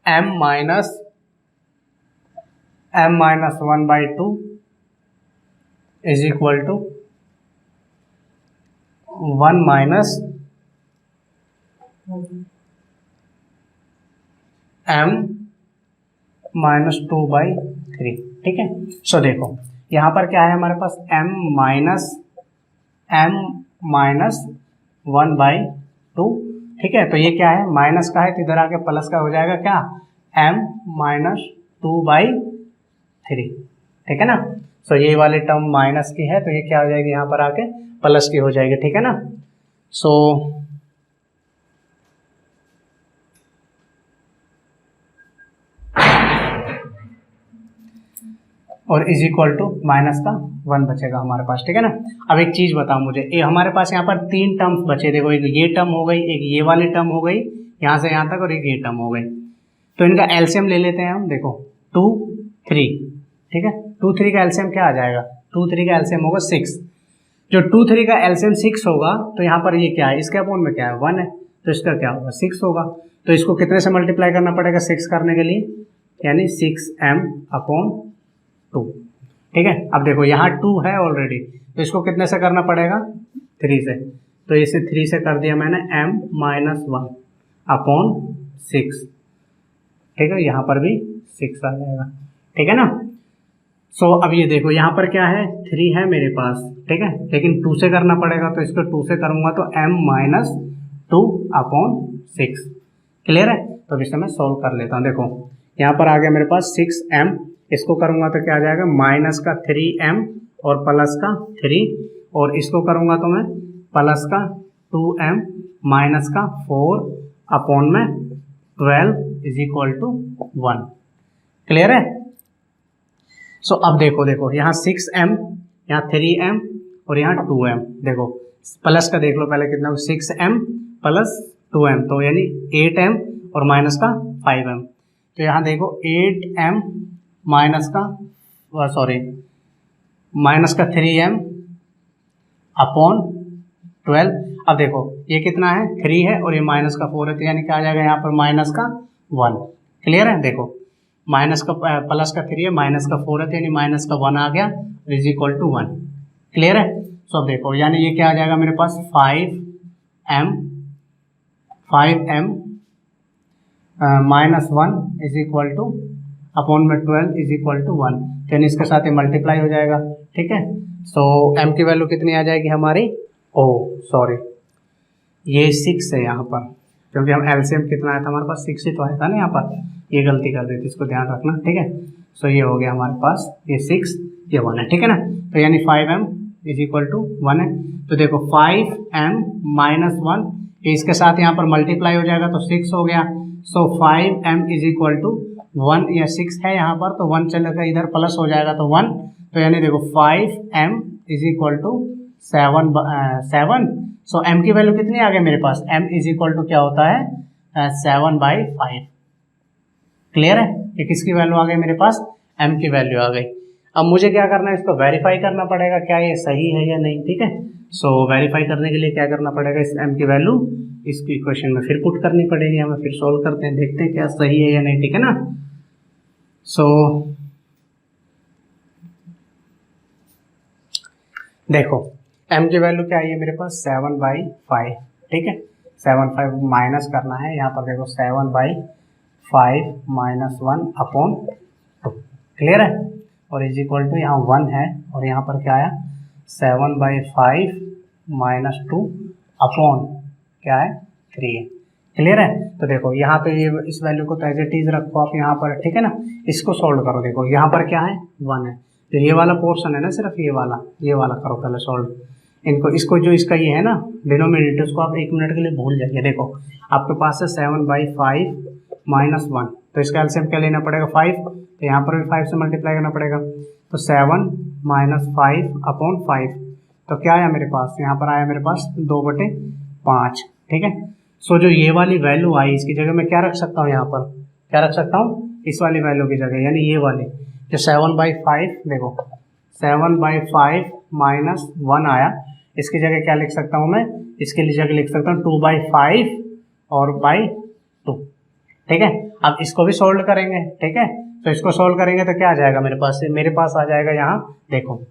m minus 1/2 is equal to 1 minus m minus 2/3, ठीक है। सो देखो यहाँ पर क्या है हमारे पास m माइनस 1/2, ठीक है। तो ये क्या है माइनस का है तो इधर आके प्लस का हो जाएगा क्या m माइनस 2/3, ठीक है ना। सो ये वाली टर्म माइनस की है तो ये क्या हो जाएगी यहाँ पर आके प्लस की हो जाएगी, ठीक है ना। सो और इज इक्वल टू माइनस का 1 बचेगा हमारे पास, ठीक है ना। अब एक चीज बताओ मुझे, ये हमारे पास यहाँ पर 3 टर्म्स बचे, देखो एक ये टर्म हो गई, एक ये वाली टर्म हो गई यहाँ से यहाँ तक और एक ये टर्म हो गई, तो इनका एलसीएम ले लेते हैं हम। देखो 2 3, ठीक है, 2 3 का एलसीएम क्या आ जाएगा, 2 3 का एलसीएम होगा 6, जो 2 3 का एलसीएम 6 होगा तो यहाँ पर ये क्या है, इसके अपोन में क्या है 1 है, तो इसका क्या होगा 6 होगा, तो इसको कितने से मल्टीप्लाई करना पड़ेगा 6 करने के लिए, यानी 6m/2, ठीक है। अब देखो यहाँ 2 है ऑलरेडी तो इसको कितने से करना पड़ेगा 3 से, तो इसे 3 से कर दिया मैंने m माइनस 1/6, ठीक है। यहाँ पर भी 6 आ जाएगा, ठीक है ना। सो अब ये देखो यहाँ पर क्या है 3 है मेरे पास, ठीक है, लेकिन 2 से करना पड़ेगा तो इसको 2 से करूँगा तो m माइनस 2/6, क्लियर है। तो अब इसे मैं सोल्व कर लेता हूँ। देखो यहाँ पर आ गया मेरे पास 6m, इसको करूँगा तो क्या आ जाएगा माइनस का 3m और प्लस का 3, और इसको करूँगा तो मैं प्लस का 2m माइनस का 4/12 इज इक्वल टू 1, क्लियर है। सो अब देखो यहाँ 6m, यहाँ 3m और यहाँ 2m, देखो प्लस का देख लो पहले कितना, 6m प्लस 2m तो यानी 8m और माइनस का 5m, तो यहाँ देखो 8m माइनस का माइनस का 3m/12। अब देखो ये कितना है 3 है और ये माइनस का 4 है, तो यानी क्या आ जाएगा यहाँ पर माइनस का 1। क्लियर है, देखो माइनस का प्लस का 3 है, माइनस का 4 है, तो यानी माइनस का 1 आ गया, इज इक्वल टू 1। क्लियर है। सो अब देखो यानी ये क्या आ जाएगा मेरे पास 5m minus 1 is equal two upon में 12 इज इक्वल टू 1, यानी इसके साथ ही मल्टीप्लाई हो जाएगा। ठीक है, सो m की वैल्यू कितनी आ जाएगी हमारी, सॉरी ये 6 है यहाँ पर, क्योंकि हम एलसीएम कितना आया था हमारे पास 6 ही तो आया था ना यहाँ पर, ये गलती कर दी थी, इसको ध्यान रखना। ठीक है, सो ये हो गया हमारे पास ये 6 ये 1 है। ठीक है ना, तो यानी 5m इज इक्वल टू 1 है। तो देखो 5m माइनस 1 इसके साथ यहाँ पर मल्टीप्लाई हो जाएगा तो 6 हो गया। सो 5m इज इक्वल टू 1 या 6 है यहाँ पर, तो 1 चलेगा इधर प्लस हो जाएगा तो 1, तो यानी देखो 5m is equal to 7। So m की वैल्यू कितनी आ गई मेरे पास, m इज इक्वल टू क्या होता है 7/5। क्लियर है, ये किसकी वैल्यू आ गई मेरे पास, m की वैल्यू आ गई। अब मुझे क्या करना है, इसको वेरीफाई करना पड़ेगा क्या ये सही है या नहीं। ठीक है, सो वेरीफाई करने के लिए क्या करना पड़ेगा, इस m की वैल्यू इस इक्वेशन में फिर पुट करनी पड़ेगी हमें, फिर सोल्व करते हैं, देखते हैं क्या सही है या नहीं। ठीक है ना, सो देखो m की वैल्यू क्या आई है मेरे पास 7/5। ठीक है, 7/5 माइनस करना है यहाँ पर, देखो 7/5 माइनस 1 अपॉन 2। क्लियर है, और इज इक्वल टू यहाँ 1 है और यहाँ पर क्या आया 7/5 माइनस 2 अपॉन क्या है 3 है। क्लियर है, तो देखो यहाँ तो ये इस वैल्यू को तो एज इट इज रखो आप यहाँ पर। ठीक है ना, इसको सोल्व करो, देखो यहाँ पर क्या है 1 है, तो ये वाला पोर्शन है ना, सिर्फ ये वाला करो पहले सोल्व। इनको इसको जो इसका ये है ना डिनोमिनेटर, उसको आप 1 मिनट के लिए भूल जाइए। देखो आपके पास है 7/5 माइनस 1, तो इसका एलसीएम क्या लेना पड़ेगा 5, तो यहाँ पर भी 5 से मल्टीप्लाई करना पड़ेगा, तो 7 माइनस 5 अपॉन 5, तो क्या आया मेरे पास, यहाँ पर आया मेरे पास 2/5। ठीक है, सो जो ये वाली वैल्यू आई इसकी जगह मैं क्या रख सकता हूँ, यहाँ पर क्या रख सकता हूँ, इस वाली वैल्यू की जगह, यानी ये वाली जो 7/5, देखो 7/5 माइनस 1 आया, इसकी जगह क्या लिख सकता हूँ मैं, इसके लिए जगह लिख सकता हूँ 2/5 और बाई 2। ठीक है, अब इसको भी सोल्व करेंगे। ठीक है, तो इसको सोल्व करेंगे तो क्या आ जाएगा मेरे पास आ जाएगा यहाँ, देखो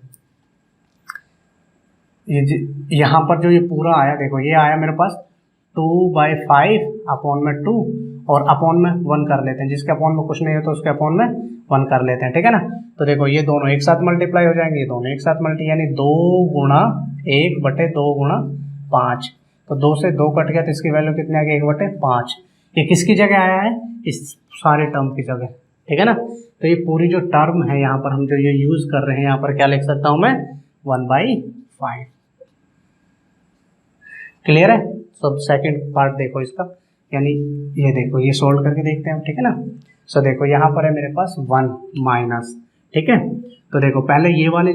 यहाँ पर जो ये पूरा आया, देखो ये आया मेरे पास 2/5 अपॉन में 2 और अपॉन में 1 कर लेते हैं, जिसके अपॉन में कुछ नहीं है तो उसके अपॉन में 1 कर लेते हैं। ठीक है ना, तो देखो ये दोनों एक साथ मल्टीप्लाई हो जाएंगे, ये दोनों एक साथ यानी 2 गुणा 1/2 गुणा 5, तो 2 से 2 कट गया, तो इसकी वैल्यू कितनी आ गई 1/5। ये किसकी जगह आया है, इस सारे टर्म की जगह। ठीक है ना, तो ये पूरी जो टर्म है यहाँ पर हम जो ये यूज कर रहे हैं, यहाँ पर क्या लिख सकता हूँ मैं 1/5। क्लियर है, सब सेकंड पार्ट देखो इसका, यानी ये देखो ये सोल्व करके देखते हैं। ठीक है ना, सो देखो यहाँ पर है मेरे पास 1 माइनस। ठीक है, तो देखो पहले ये वाले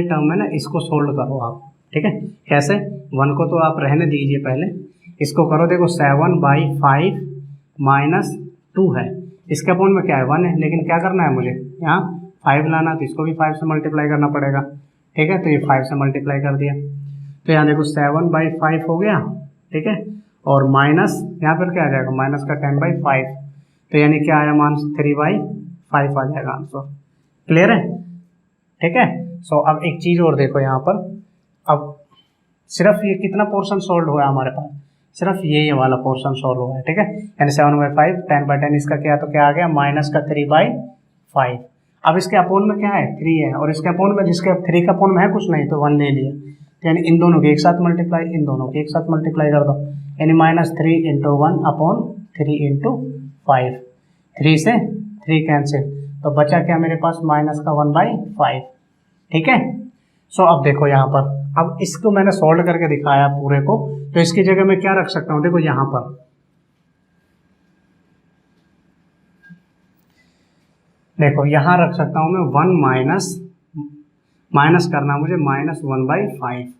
टर्म है ना, इसको सोल्व करो आप। ठीक है, कैसे, 1 को तो आप रहने दीजिए, पहले इसको करो। देखो 7/5 माइनस 2 है, इसके अपॉन में क्या है 1 है, लेकिन क्या करना है मुझे यहाँ 5 लाना, तो इसको भी 5 से मल्टीप्लाई करना पड़ेगा। ठीक है, तो ये 5 से मल्टीप्लाई कर दिया, तो यहाँ देखो 7/5 हो गया। ठीक है, और माइनस यहाँ पर क्या आ जाएगा, माइनस का 10/5, तो यानी क्या आया मान 3/5 आ जाएगा आंसर। क्लियर है, ठीक है। सो अब एक चीज़ और देखो यहाँ पर, अब सिर्फ ये कितना पोर्शन सोल्व हुआ है हमारे पास, सिर्फ ये वाला पोर्शन सोल्व हुआ है। ठीक है, यानी 7/5 10/10 इसका क्या, तो क्या आ गया माइनस का 3/5। अब इसके अपोन में क्या है 3 है, और इसके अपोन में जिसके 3 का अपोन में है कुछ नहीं तो 1 ले लिया, तो यानी इन दोनों के एक साथ मल्टीप्लाई, इन दोनों के एक साथ मल्टीप्लाई कर दो, यानी -3 × 1 अपॉन 3 × 5, 3 से 3 कैंसिल, तो बचा क्या मेरे पास माइनस का 1/5। ठीक है, सो अब देखो यहाँ पर, अब इसको मैंने सॉल्व करके दिखाया पूरे को, तो इसकी जगह मैं क्या रख सकता हूँ, देखो यहाँ पर देखो यहाँ रख सकता हूँ मैं 1 माइनस करना मुझे -1/5।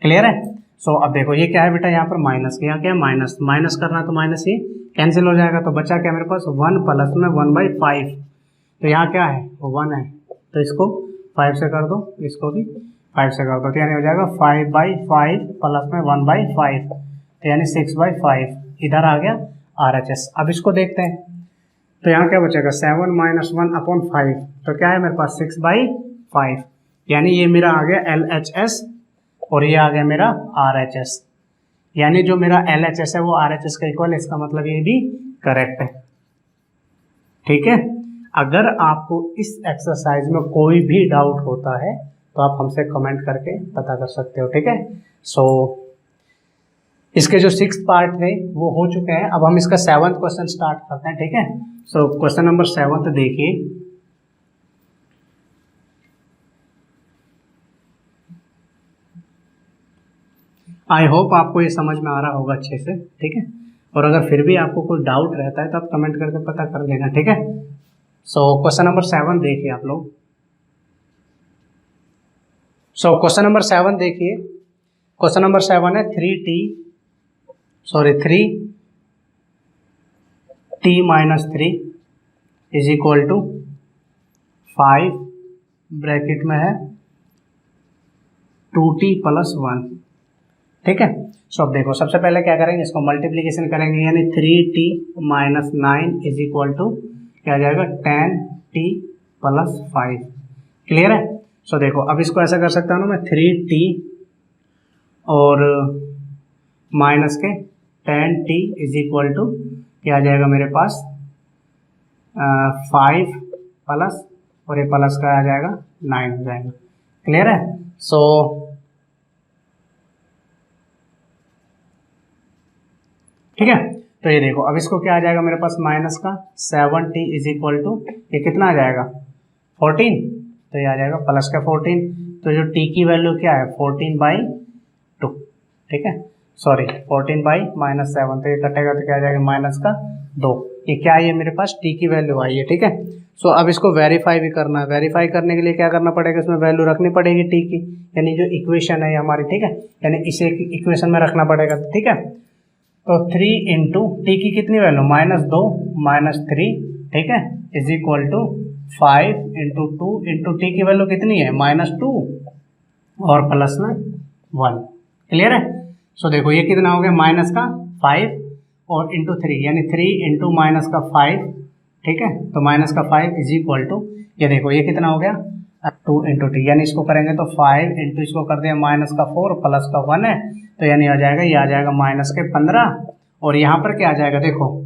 क्लियर है। सो अब देखो ये क्या है बेटा, यहाँ पर माइनस, यहाँ क्या है माइनस करना, तो माइनस ही कैंसिल हो जाएगा, तो बचा क्या मेरे पास 1 प्लस में 1/5, तो यहाँ क्या है वो 1 है, तो इसको 5 से कर दो, इसको भी 5 से कर दो तो यानी हो जाएगा 5/5 प्लस में 1/5 तो यानी 6/5 इधर आ गया RHS। अब इसको देखते हैं तो यहाँ क्या बचेगा 7 - 1/5 तो क्या है मेरे पास 6/5 यानी ये मेरा आ गया LHS और ये आ गया मेरा RHS। यानी जो मेरा LHS है वो RHS का इक्वल है, इसका मतलब ये भी करेक्ट है। ठीक है, अगर आपको इस एक्सरसाइज में कोई भी डाउट होता है तो आप हमसे कमेंट करके पता कर सकते हो। ठीक है, सो इसके जो 6 पार्ट थे वो हो चुके हैं। अब हम इसका 7th क्वेश्चन स्टार्ट करते हैं। ठीक है, सो क्वेश्चन नंबर 7 देखिए। आई होप आपको ये समझ में आ रहा होगा अच्छे से। ठीक है, और अगर फिर भी आपको कोई डाउट रहता है तो आप कमेंट करके पता कर लेना। ठीक है, सो क्वेश्चन नंबर 7 देखिए आप लोग। सो क्वेश्चन नंबर 7 देखिए। क्वेश्चन नंबर 7 है 3t -3 is equal to 5 bracket में है 2t + 1। ठीक है, सो अब देखो सबसे पहले क्या करेंगे, इसको मल्टीप्लीकेशन करेंगे यानी 3t - 9 इज इक्वल टू क्या आ जाएगा 10t + 5। क्लियर है। सो देखो अब इसको ऐसा कर सकता हूँ ना मैं 3t और माइनस के 10t इज इक्वल टू क्या आ जाएगा मेरे पास 5 प्लस और ये प्लस का आ जाएगा 9 हो जाएगा। क्लियर है। सो ठीक है, तो ये देखो अब इसको क्या आ जाएगा मेरे पास माइनस का 7t इज इक्वल टू ये कितना आ जाएगा 14 तो ये आ जाएगा प्लस का 14 तो जो t की वैल्यू क्या है 14/2। ठीक है, सॉरी 14/-7 तो ये कटेगा तो क्या आ जाएगा माइनस का 2। ये क्या है, ये मेरे पास t की वैल्यू आई है। ठीक है, सो अब इसको वेरीफाई भी करना है। वेरीफाई करने के लिए क्या करना पड़ेगा, इसमें वैल्यू रखनी पड़ेगी t की, यानी जो इक्वेशन है हमारी। ठीक है, यानी इसे इक्वेशन में रखना पड़ेगा। ठीक है, तो 3 इंटू टी की कितनी वैल्यू -2 -3 ठीक है is equal to 5 into 2 into t की वैल्यू कितनी है -2 और प्लस में 1। क्लियर है। सो देखो ये कितना हो गया माइनस का 5 और इंटू 3 यानी 3 इंटू माइनस का 5। ठीक है, तो माइनस का 5 इज इक्वल टू ये देखो ये कितना हो गया 2 इंटू टी यानी इसको करेंगे तो 5 इंटू इसको कर दिया माइनस का 4 प्लस का 1 है तो यानी आ जाएगा ये आ जाएगा माइनस के 15 और यहाँ पर क्या आ जाएगा देखो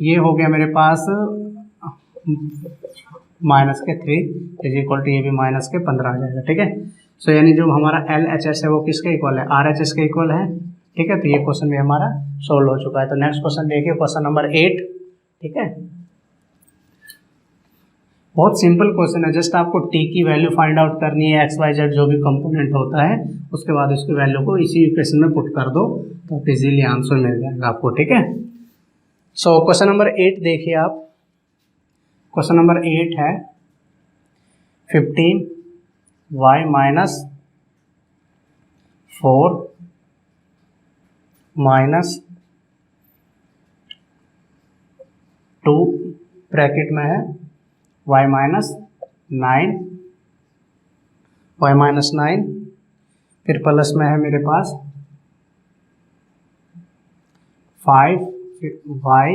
ये हो गया मेरे पास माइनस के 3 इज इक्वल टू ये भी माइनस के 15 आ जाएगा। ठीक है, सो यानी जो हमारा LHS है वो किसके इक्वल है RHS के इक्वल है। ठीक है, तो ये क्वेश्चन भी हमारा सोल्व हो चुका है। तो नेक्स्ट क्वेश्चन देखिए क्वेश्चन नंबर 8। ठीक है, बहुत सिंपल क्वेश्चन है, जस्ट आपको t की वैल्यू फाइंड आउट करनी है, XYZ जो भी कंपोनेंट होता है उसके बाद उसकी वैल्यू को इसी इक्वेशन में पुट कर दो तो इजीली आंसर मिल जाएगा आपको। ठीक है, सो क्वेश्चन नंबर 8 देखिए आप। क्वेश्चन नंबर 8 है 15y - 4 - 2 ब्रैकेट में है y -9 फिर प्लस में है मेरे पास 5 y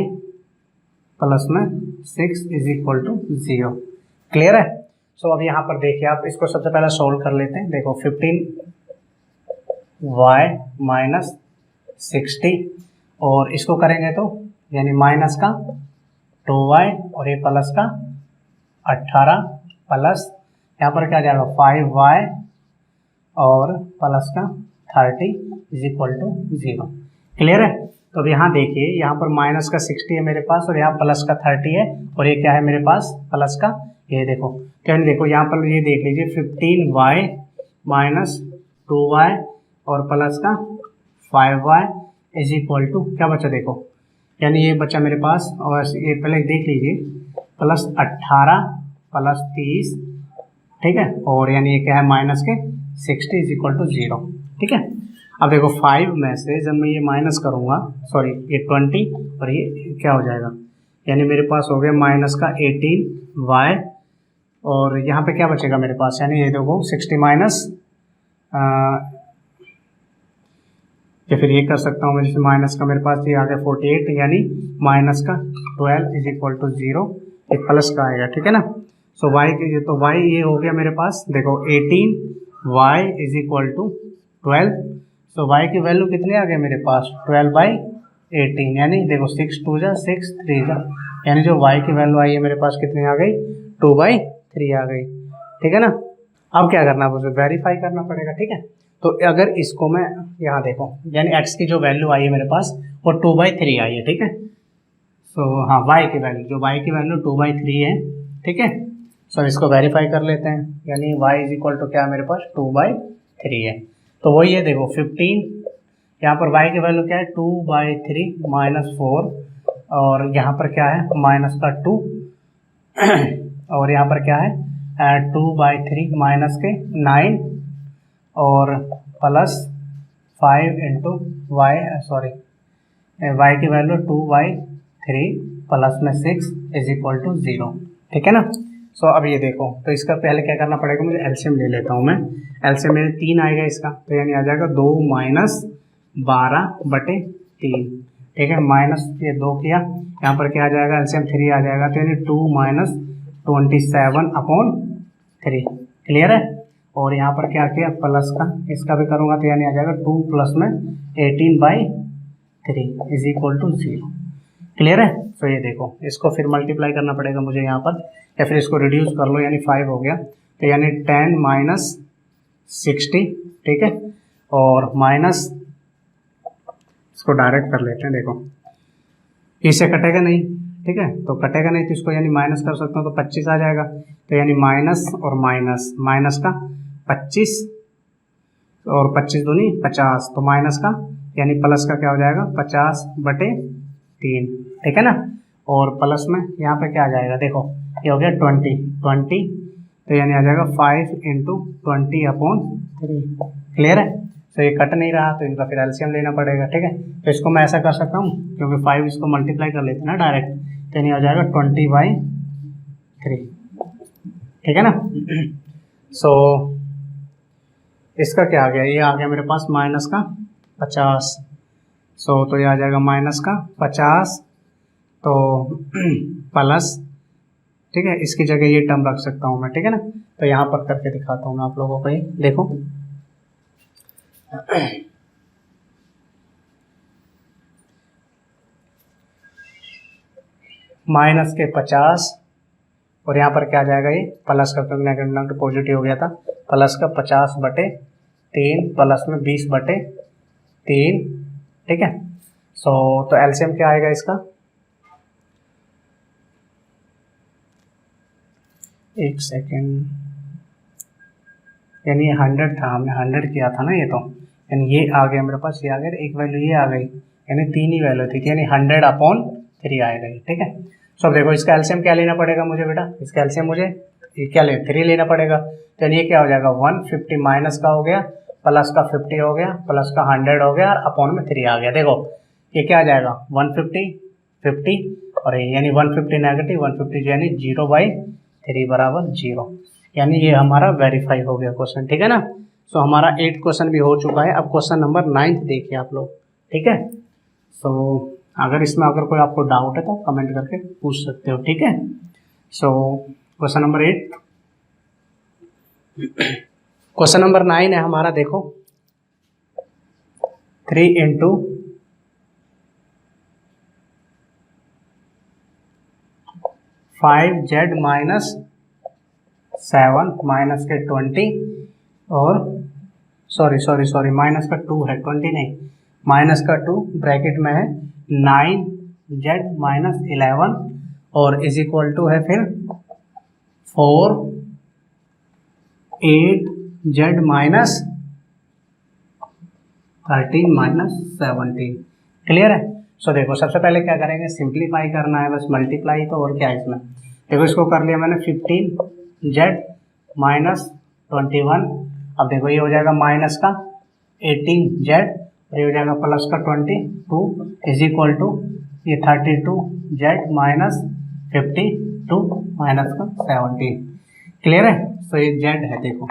प्लस में 6 इज इक्वल टू 0। क्लियर है। सो अब यहाँ पर देखिए आप इसको सबसे पहले सोल्व कर लेते हैं। देखो 15y - 60 और इसको करेंगे तो यानी माइनस का 2y और ये प्लस का 18 प्लस यहाँ पर क्या जाएगा 5y और प्लस का 30 इज इक्वल टू 0। क्लियर है। तो अब यहाँ देखिए यहाँ पर माइनस का 60 है मेरे पास और यहाँ प्लस का 30 है और ये क्या है मेरे पास प्लस का ये देखो क्या देखो यहाँ पर ये देख लीजिए 15y - 2y और प्लस का 5y इज इक्वल टू क्या बचा देखो यानी ये बचा मेरे पास और ये पहले देख लीजिए प्लस 18 प्लस 30 ठीक है और यानी ये क्या है माइनस के 60 इज इक्वल टू 0। ठीक है, अब देखो 5 में से जब मैं ये माइनस करूँगा सॉरी ये 20 और ये क्या हो जाएगा यानी मेरे पास हो गया माइनस का 18y और यहाँ पे क्या बचेगा मेरे पास यानी ये देखो 60 - या फिर ये कर सकता हूँ मैं, जैसे माइनस का मेरे पास ये आ गया 48, यानी माइनस का 12 इज इक्वल टू 0, ये प्लस का आएगा, ठीक है ना। सो वाई के तो वाई ये हो गया मेरे पास, देखो 18 y is equal to 12। So y की वैल्यू कितने आ गए मेरे पास 12/18, यानी देखो 6 2 जा 6 3 जा, यानी जो वाई की वैल्यू आई है मेरे पास कितनी आ गई 2/3 आ गई, ठीक है ना। अब क्या करना है, मुझे वेरीफाई करना पड़ेगा, ठीक है। तो अगर इसको मैं यहाँ देखो, यानी x की जो वैल्यू आई है मेरे पास वो 2/3 आई है, ठीक है। सो हाँ y की वैल्यू, जो y की वैल्यू 2/3 है, ठीक है। सो इसको वेरीफाई कर लेते हैं, यानी y इज इक्वल टू क्या है मेरे पास 2/3 है। तो वही है, देखो 15, यहाँ पर y की वैल्यू क्या है 2/3 -4, और यहाँ पर क्या है माइनस का 2 और यहाँ पर क्या है 2/3 माइनस के 9 और plus 5 into y, sorry y की वैल्यू 2/3 प्लस में 6 इज इक्वल टू 0, ठीक है ना। सो अब ये देखो, तो इसका पहले क्या करना पड़ेगा, मुझे एलसीएम ले लेता हूँ मैं। एलसीएम मेरे 3 आएगा इसका, तो यानी आ जाएगा 2 - 12/3, ठीक है। माइनस ये 2 किया, यहाँ पर क्या आ जाएगा एलसीएम 3 आ जाएगा, तो यानी 2 - 27/3, क्लियर है। और यहाँ पर क्या किया प्लस का, इसका भी करूँगा तो यानी आ जाएगा 2 प्लस में 18/3 इज इक्वल टू 0, क्लियर है। तो ये देखो, इसको फिर मल्टीप्लाई करना पड़ेगा मुझे यहाँ पर, या फिर इसको रिड्यूस कर लो, यानी 5 हो गया, तो यानी 10 - 60, ठीक है। और माइनस, इसको डायरेक्ट कर लेते हैं, देखो इससे कटेगा नहीं, ठीक है, तो कटेगा नहीं, तो इसको यानी माइनस कर सकता हूँ, तो 25 आ जाएगा, तो यानी माइनस और माइनस, माइनस का 25 और 25 दूनी 50, तो माइनस का यानी प्लस का क्या हो जाएगा 50/3, ठीक है ना। और प्लस में यहाँ पे क्या आ जाएगा, देखो ये हो गया 20, तो यानी आ जाएगा 5 × 20/3, क्लियर है। तो ये कट नहीं रहा, तो इनका फिर एलसीएम लेना पड़ेगा, ठीक है। तो इसको मैं ऐसा कर सकता हूँ, क्योंकि 5 इसको मल्टीप्लाई कर लेते हैं ना डायरेक्ट, तो यानी आ जाएगा 20/3, ठीक है ना। सो इसका क्या आ गया, ये आ गया मेरे पास माइनस का 50, सो तो ये आ जाएगा माइनस का 50, तो प्लस, ठीक है, इसकी जगह ये टर्म रख सकता हूँ मैं, ठीक है ना। तो यहाँ पर करके दिखाता हूँ मैं आप लोगों को, ये देखो माइनस के 50 और यहाँ पर क्या आ जाएगा, ये प्लस का, क्योंकि नेगेटिव पॉजिटिव हो गया था, प्लस का 50/3 प्लस में 20/3, ठीक है। सो तो एलसीएम क्या आएगा इसका, एक सेकेंड, यानी 100 था, हमने 100 किया था ना ये, तो यानी ये आ गया मेरे पास, ये आ गया, एक वैल्यू ये आ गई, यानी 3 ही वैल्यू थी, यानी 100/3 आएगा, ठीक है। सो देखो इसका एलसीएम क्या लेना पड़ेगा मुझे बेटा, इसका एलसीएम मुझे ये क्या 3 लेना पड़ेगा, तो ये क्या हो जाएगा 150 माइनस का हो गया, प्लस का 50 हो गया, प्लस का 100 हो गया, और अपॉन में 3 आ गया। देखो ये क्या आ जाएगा 150 50, और यानी 150 नेगेटिव 150, यानी 0/3 बराबर 0, यानी ये हमारा वेरीफाई हो गया क्वेश्चन, ठीक है ना। सो हमारा 8th क्वेश्चन भी हो चुका है। अब क्वेश्चन नंबर 9th देखिए आप लोग, ठीक है। सो अगर इसमें अगर कोई आपको डाउट है तो कमेंट करके पूछ सकते हो, ठीक है। So question number 8, question number 9 है हमारा, देखो 3 × 5z - 7 माइनस के 20, और सॉरी माइनस का 2 है, 20 नहीं, माइनस का 2 ब्रैकेट में है 9z - 11, और इज इक्वल टू है फिर 4 8z - 13 - 17, क्लियर है। सो देखो सबसे पहले क्या करेंगे, सिंप्लीफाई करना है बस, मल्टीप्लाई तो और क्या है इसमें। देखो इसको कर लिया मैंने 15z - 21, अब देखो ये हो जाएगा माइनस का 18z, और ये हो जाएगा प्लस का 22 इज इक्वल टू ये 32z - 52 माइनस का 17, क्लियर है। तो ये z है, देखो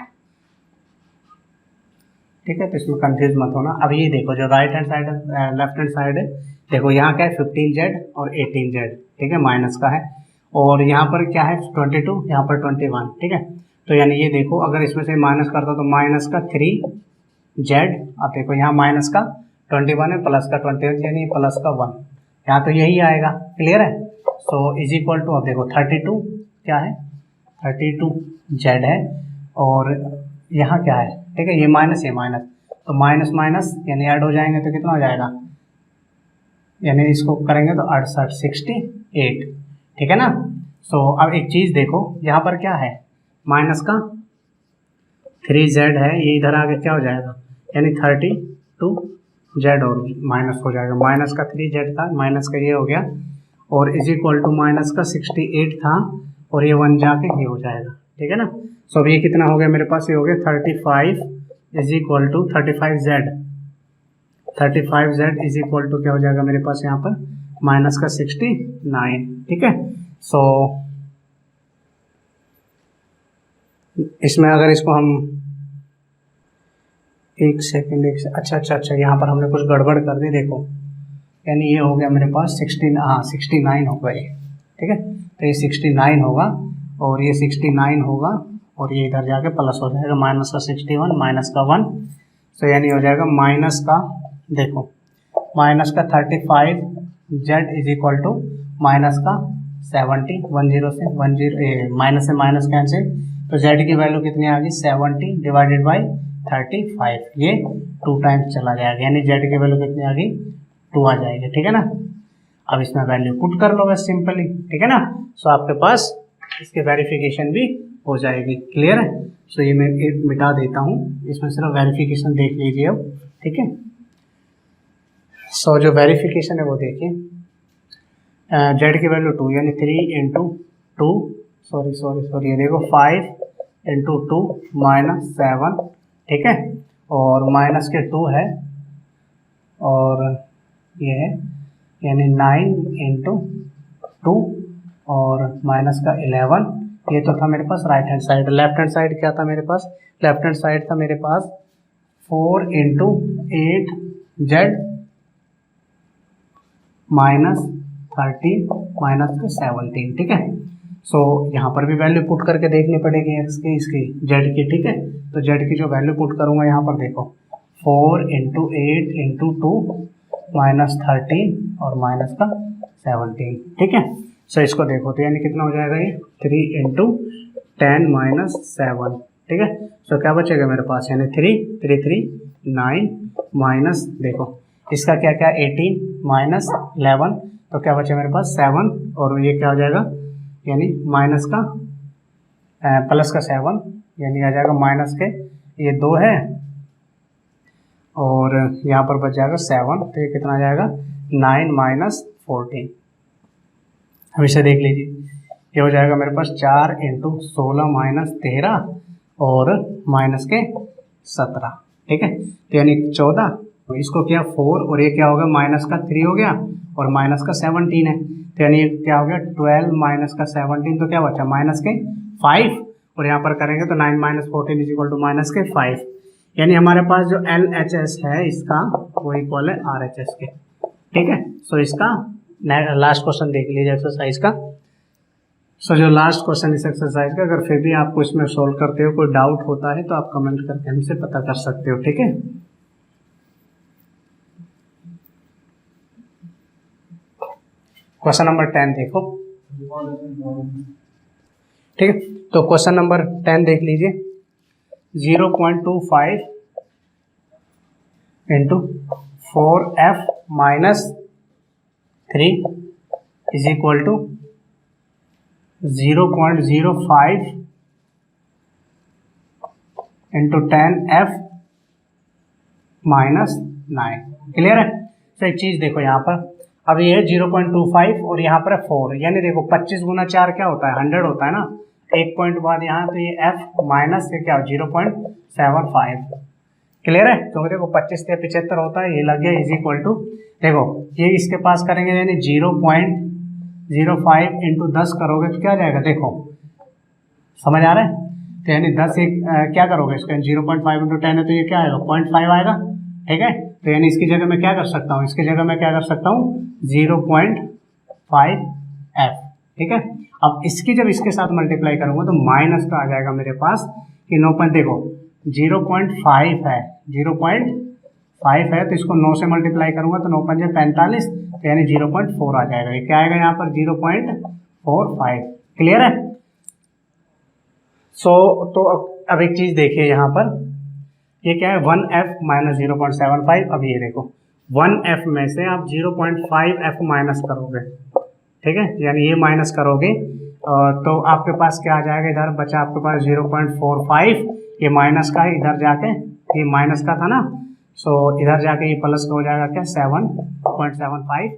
ठीक है, तो इसमें कंफ्यूज मत होना। अब ये देखो जो right hand side left hand side है, देखो यहाँ क्या है 15z और 18z, ठीक है, माइनस का है, और यहाँ पर क्या है 22, यहाँ पर 21, ठीक है। तो यानी ये देखो अगर इसमें से माइनस करता तो माइनस का 3z, अब देखो यहाँ माइनस का 21 है, प्लस का 21 यानी प्लस का 1, यहाँ तो यही आएगा। क्लियर है। सो इज इक्वल टू, अब देखो 32 क्या है 32z है, और यहाँ क्या है, ठीक है, ये माइनस है माइनस, तो माइनस माइनस यानी ऐड हो जाएंगे तो कितना हो जाएगा, यानी इसको करेंगे तो 68 68, ठीक है ना। सो अब एक चीज़ देखो यहाँ पर क्या है, माइनस का 3z है, ये इधर आके क्या हो जाएगा, यानी 32z और माइनस हो जाएगा, माइनस का 3z था, माइनस का ये हो गया, और इज इक्वल टू माइनस का 68 था, और ये 1 जाके ये हो जाएगा, ठीक है ना। सो अब ये कितना हो गया मेरे पास, ये हो गया 35 is equal to 35z, 35z is equal to क्या हो जाएगा मेरे पास यहाँ पर माइनस का 69, ठीक है। सो इसमें अगर इसको हम एक सेकंड अच्छा यहाँ पर हमने कुछ गड़बड़ कर दी, देखो यानी ये हो गया मेरे पास 69 होगा ये, ठीक है, तो ये 69 होगा, और ये 69 होगा, और ये इधर जाके प्लस हो जाएगा, माइनस का 61 माइनस का 1, तो यानी हो जाएगा माइनस का, देखो माइनस का 35z is equal to minus का 70, 10 से 10 माइनस से माइनस कैंसिल, तो z की वैल्यू कितनी आ गई 70 डिवाइडेड बाई 35, ये 2 टाइम्स चला जाएगा, यानी z की वैल्यू कितनी आ गई 2 आ जाएगी, ठीक है ना। अब इसमें वैल्यू पुट कर लो बस सिंपली, ठीक है ना। सो आपके पास इसके वेरिफिकेशन भी हो जाएगी। क्लियर है। सो ये मैं एक मिटा देता हूँ, इसमें सिर्फ वेरिफिकेशन देख लीजिए अब, ठीक है। सो जो वेरिफिकेशन है वो देखिए, जेड की वैल्यू 2 यानी 3 इंटू 2 सॉरी ये देखो 5 इंटू 2 माइनस 7, ठीक है, और माइनस के 2 है, और ये है यानी 9 इंटू 2 और माइनस का 11, ये तो था मेरे पास right hand side. Left hand side क्या था मेरे पास, लेफ्ट हैंड साइड था मेरे पास 4 इंटू 8z माइनस 13 माइनस का 17, ठीक है। सो यहाँ पर भी वैल्यू पुट करके देखनी पड़ेगी एक्स की, इसकी जेड की, ठीक है। तो जेड की जो वैल्यू पुट करूँगा यहाँ पर देखो 4 इंटू 8 इंटू 2 माइनस 13 और माइनस का 17, ठीक है। सो इसको देखो तो यानी कितना हो जाएगा ये 3 इंटू 10 माइनस 7, ठीक है। सो क्या बचेगा मेरे पास, यानी 3 9 माइनस देखो इसका क्या क्या 18 माइनस 11, तो क्या बचे मेरे पास 7, और ये क्या हो जाएगा यानी माइनस का प्लस का 7, यानी आ जाएगा माइनस के ये 2 है, और यहाँ पर बच जाएगा 7, तो ये कितना आ जाएगा 9 माइनस 14। अब इसे देख लीजिए, ये हो जाएगा मेरे पास 4 इंटू 16 माइनस 13 और माइनस के 17, ठीक है, तो यानी 14, तो इसको क्या 4 और ये क्या हो गया माइनस का 3 हो गया और माइनस का 17 है, तो यानी क्या हो गया 12 माइनस का 17, तो क्या बचा माइनस के 5, और यहाँ पर करेंगे तो 9 minus 14 is equal to minus के 5, यानी हमारे पास जो LHS है इसका वो इक्वल है RHS के, ठीक है। सो इसका लास्ट क्वेश्चन देख लीजिए एक्सरसाइज का। सो जो लास्ट क्वेश्चन इस एक्सरसाइज का, अगर फिर भी आपको इसमें सोल्व करते हो कोई डाउट होता है तो आप कमेंट करके हमसे पता कर सकते हो, ठीक है। क्वेश्चन नंबर 10 देखो, ठीक है। तो क्वेश्चन नंबर 10 देख लीजिए, 0.25 into 4f minus 3 is equal to 0.05 into 10f minus 9। Clear है। तो एक चीज़ देखो यहाँ पर, अब ये 0.25 और यहाँ पर 4, यानी देखो 25 गुना 4 क्या होता है 100 होता है ना, एक पॉइंट बाद यहाँ, तो ये f माइनस ये क्या 0.75। क्लियर है, क्योंकि देखो 25 से 75 होता है, ये लग गया इज इक्वल टू, देखो ये इसके पास करेंगे यानी 0.05 इंटू 10 करोगे तो क्या जाएगा, देखो समझ आ रहा है, तो यानी 10 एक क्या करोगे इसका 0.5 इंटू 10 है तो ये क्या आएगा 0.5 आएगा। ठीक है, तो यानी इसकी जगह मैं क्या कर सकता हूँ, इसकी जगह मैं क्या कर सकता हूँ 0.5 f। ठीक है, अब इसकी जब इसके साथ मल्टीप्लाई करूंगा तो माइनस का आ जाएगा मेरे पास कि 9 देखो 0.5 है, 0.5 है तो इसको 9 से मल्टीप्लाई करूंगा तो 9 पंजे 45, तो यानी 0.4 आ जाएगा। ये क्या आएगा यहाँ पर 0.45। क्लियर है। तो अब एक चीज देखिए यहाँ पर, ये क्या है 1f माइनस 0.75। अब ये देखो 1f में से आप 0.5f माइनस करोगे, ठीक है, यानी ये माइनस करोगे तो आपके पास क्या आ जाएगा, इधर बचा आपके पास 0.45, ये माइनस का है, इधर जाके ये माइनस का था ना, सो इधर जाके ये प्लस का हो जाएगा क्या 7.75,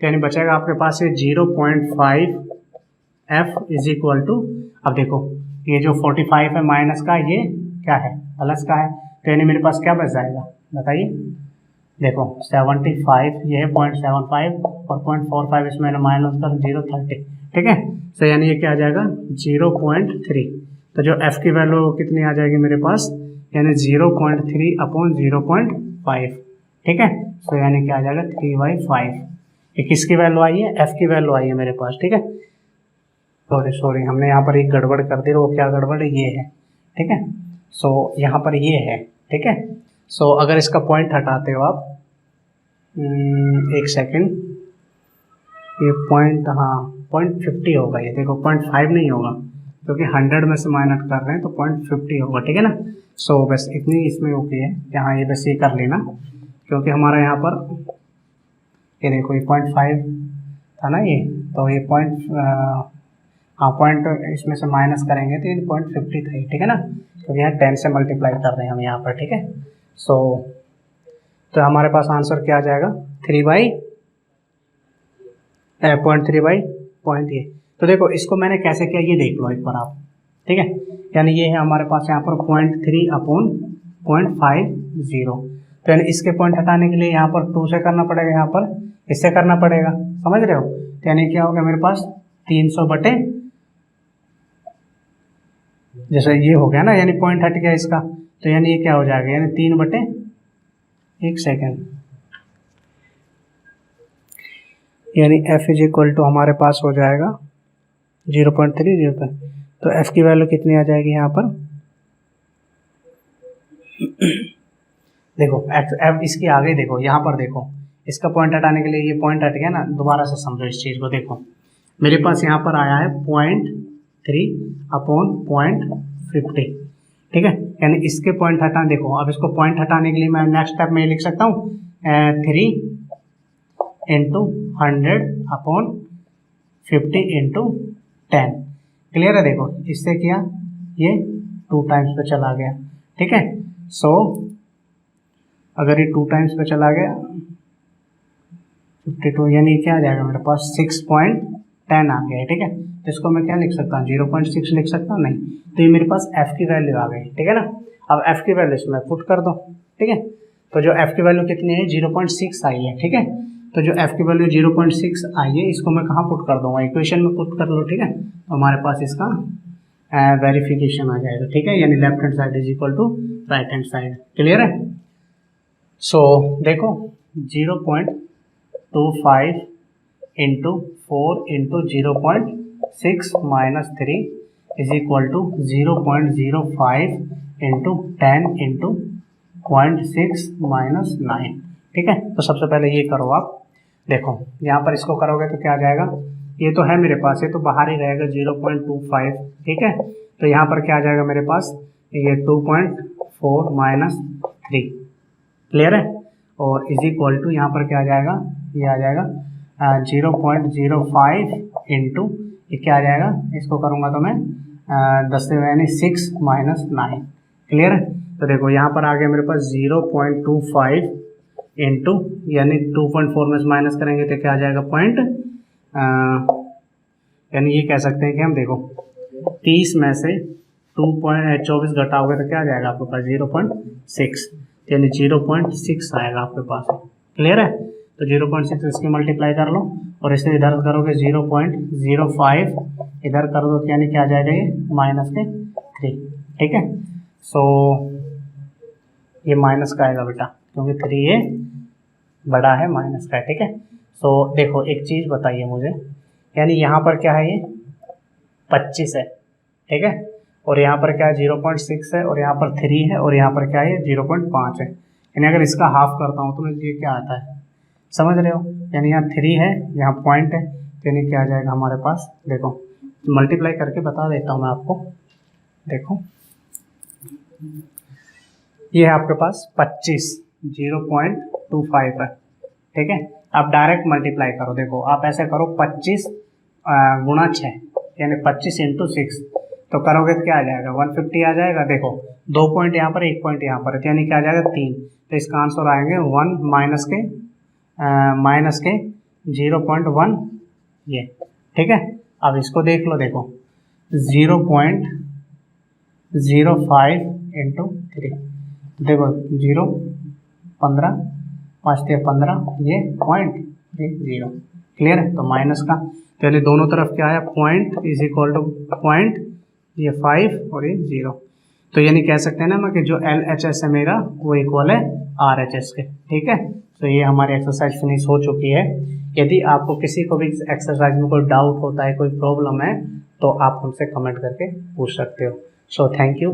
तो यानी बचेगा आपके पास ये 0.5f इज इक्वल टू, अब देखो ये जो 45 है माइनस का, ये क्या है प्लस का है, तो यानी मेरे पास क्या बच जाएगा बताइए, देखो 75 ये है 0.75 और 0.45 इसमें माइनस कर 0.30। ठीक है, तो यानी ये क्या आ जाएगा 0.3, तो जो f की वैल्यू कितनी आ जाएगी मेरे पास, यानी 0.3 अपॉन 0.5। ठीक है, तो यानी क्या आ जाएगा 3/5। ये किसकी वैल्यू आई है, f की वैल्यू आई है मेरे पास। ठीक है, सॉरी हमने यहाँ पर एक गड़बड़ कर दी, वो क्या गड़बड़ है, ये है। ठीक है, सो यहाँ पर ये है। ठीक है, सो अगर इसका पॉइंट हटाते हो आप, एक सेकंड, ये पॉइंट, हाँ 0.50 होगा, ये देखो 0.5 नहीं होगा क्योंकि 100 में से माइनस कर रहे हैं तो 0.50 होगा। ठीक है ना, सो बस इतनी इसमें ओके है, यहाँ ये बस ये कर लेना क्योंकि हमारा यहाँ पर ये देखो ये 0.5 था ना ये, तो ये पॉइंट इसमें से माइनस करेंगे तो ये 0.50 था। ठीक है ना, तो यहाँ 10 से मल्टीप्लाई कर रहे हैं हम यहाँ पर। ठीक है, सो तो हमारे पास आंसर क्या आ जाएगा 0.3 ये। तो देखो इसको मैंने कैसे किया ये देख लो एक बार आप। ठीक है, यानी ये है हमारे पास यहाँ पर 0.3 अपॉन 0.50, तो यानी इसके पॉइंट हटाने के लिए यहाँ पर 2 से करना पड़ेगा, यहाँ पर इससे करना पड़ेगा, समझ रहे हो, तो यानी क्या होगा मेरे पास 300 बटे, जैसे ये हो गया ना, यानी पॉइंट हट गया इसका, तो यानी ये क्या हो जाएगा, यानी 3 बटे, एक सेकेंड, यानी f इज इक्वल टू हमारे पास हो जाएगा 0.3, तो f की वैल्यू कितनी आ जाएगी यहाँ पर देखो f इसके आगे देखो, यहाँ पर देखो इसका पॉइंट हटाने के लिए ये पॉइंट हट गया ना, दोबारा से समझो इस चीज़ को। देखो मेरे पास यहाँ पर आया है 0.3 अपॉन 0.50। ठीक है, यानी इसके पॉइंट हटा, देखो अब इसको पॉइंट हटाने के लिए मैं नेक्स्ट स्टेप में लिख सकता हूँ 3 इंटू 100 अपॉन 50 इंटू 10। क्लियर है, देखो इससे किया ये 2 टाइम्स पे चला गया। ठीक है, सो अगर ये 2 टाइम्स पे चला गया 52, यानी क्या आ जाएगा मेरे पास 6.10 आ गया है। ठीक है, तो इसको मैं क्या लिख सकता हूँ 0.6 लिख सकता हूँ, नहीं, तो ये मेरे पास f की वैल्यू आ गई। ठीक है ना, अब f की वैल्यू इसमें पुट कर दो। ठीक है, तो जो f की वैल्यू कितनी है 0.6 आई है। ठीक है, तो जो f की वैल्यू 0.6 आई है इसको मैं कहाँ पुट कर दूंगा, इक्वेशन में पुट कर लो। ठीक है, तो हमारे पास इसका वेरिफिकेशन आ जाएगा। ठीक है, यानी left hand side is equal to right hand side. Clear है, सो देखो 0.25 into 4 into 0.6 minus 3 is equal to 0.05 into 10 into 0.6 minus 9। ठीक है, तो सबसे पहले ये करो आप, देखो यहाँ पर इसको करोगे तो क्या आ जाएगा, ये तो है मेरे पास, ये तो बाहर ही रहेगा 0.25। ठीक है, तो यहाँ पर क्या आ जाएगा मेरे पास, ये 2.4 माइनस 3। क्लियर है, और इज इक्वल टू यहाँ पर क्या आ जाएगा, ये आ जाएगा 0.05 इंटू ये क्या आ जाएगा, इसको करूँगा तो मैं 10 से यानी 6 माइनस 9। क्लियर है, तो देखो यहाँ पर आ गया मेरे पास 0.25 इंटू यानी 2.4 में से माइनस करेंगे तो क्या आ जाएगा पॉइंट, यानी ये कह सकते हैं कि हम देखो 30 में से 2.24 घटाओगे तो क्या आ जाएगा आपके पास 0.6, यानी 0.6 आएगा आपके पास। क्लियर है, तो 0.6 इसकी मल्टीप्लाई कर लो और इसे इधर करोगे 0.05 इधर कर दो, यानी क्या आ जाएगा ये -3। ठीक है। सो ये माइनस का आएगा बेटा, क्योंकि 3 ये बड़ा है माइनस का है, ठीक है। सो देखो एक चीज़ बताइए मुझे, यानी यहाँ पर क्या है, ये 25 है, ठीक है, और यहाँ पर क्या है 0.6 है, और यहाँ पर 3 है, और यहाँ पर क्या है 0.5 है। यानी अगर इसका हाफ करता हूँ तो ये क्या आता है, समझ रहे हो, यानी यहाँ 3 है, यहाँ पॉइंट है, तो यानी क्या आ जाएगा हमारे पास, देखो मल्टीप्लाई करके बता देता हूँ मैं आपको। देखो ये है आपके पास 25, 0.25 है, ठीक है। आप डायरेक्ट मल्टीप्लाई करो, देखो आप ऐसे करो 25 गुणा 6 यानी 25 इंटू 6, तो करोगे तो क्या आ जाएगा 150 आ जाएगा। देखो 2 पॉइंट यहाँ पर 1 पॉइंट यहाँ पर, तो यानी क्या आ जाएगा 3, तो इसका आंसर आएंगे 1 माइनस के 0.1 ये, ठीक है। अब इसको देख लो, देखो 0.05 इंटू 3, देखो 0 15 5 15 ये पॉइंट ये 0, क्लियर है। तो माइनस का तो यानी दोनों तरफ क्या है point is equal two point, ये 5 और ये 0, तो यानी कह सकते हैं ना मैं कि जो LHS है मेरा वो इक्वल है RHS के, ठीक है। तो ये हमारी एक्सरसाइज फिनिश हो चुकी है। यदि आपको किसी को भी एक्सरसाइज में कोई डाउट होता है, कोई प्रॉब्लम है, तो आप हमसे कमेंट करके पूछ सकते हो। So thank you.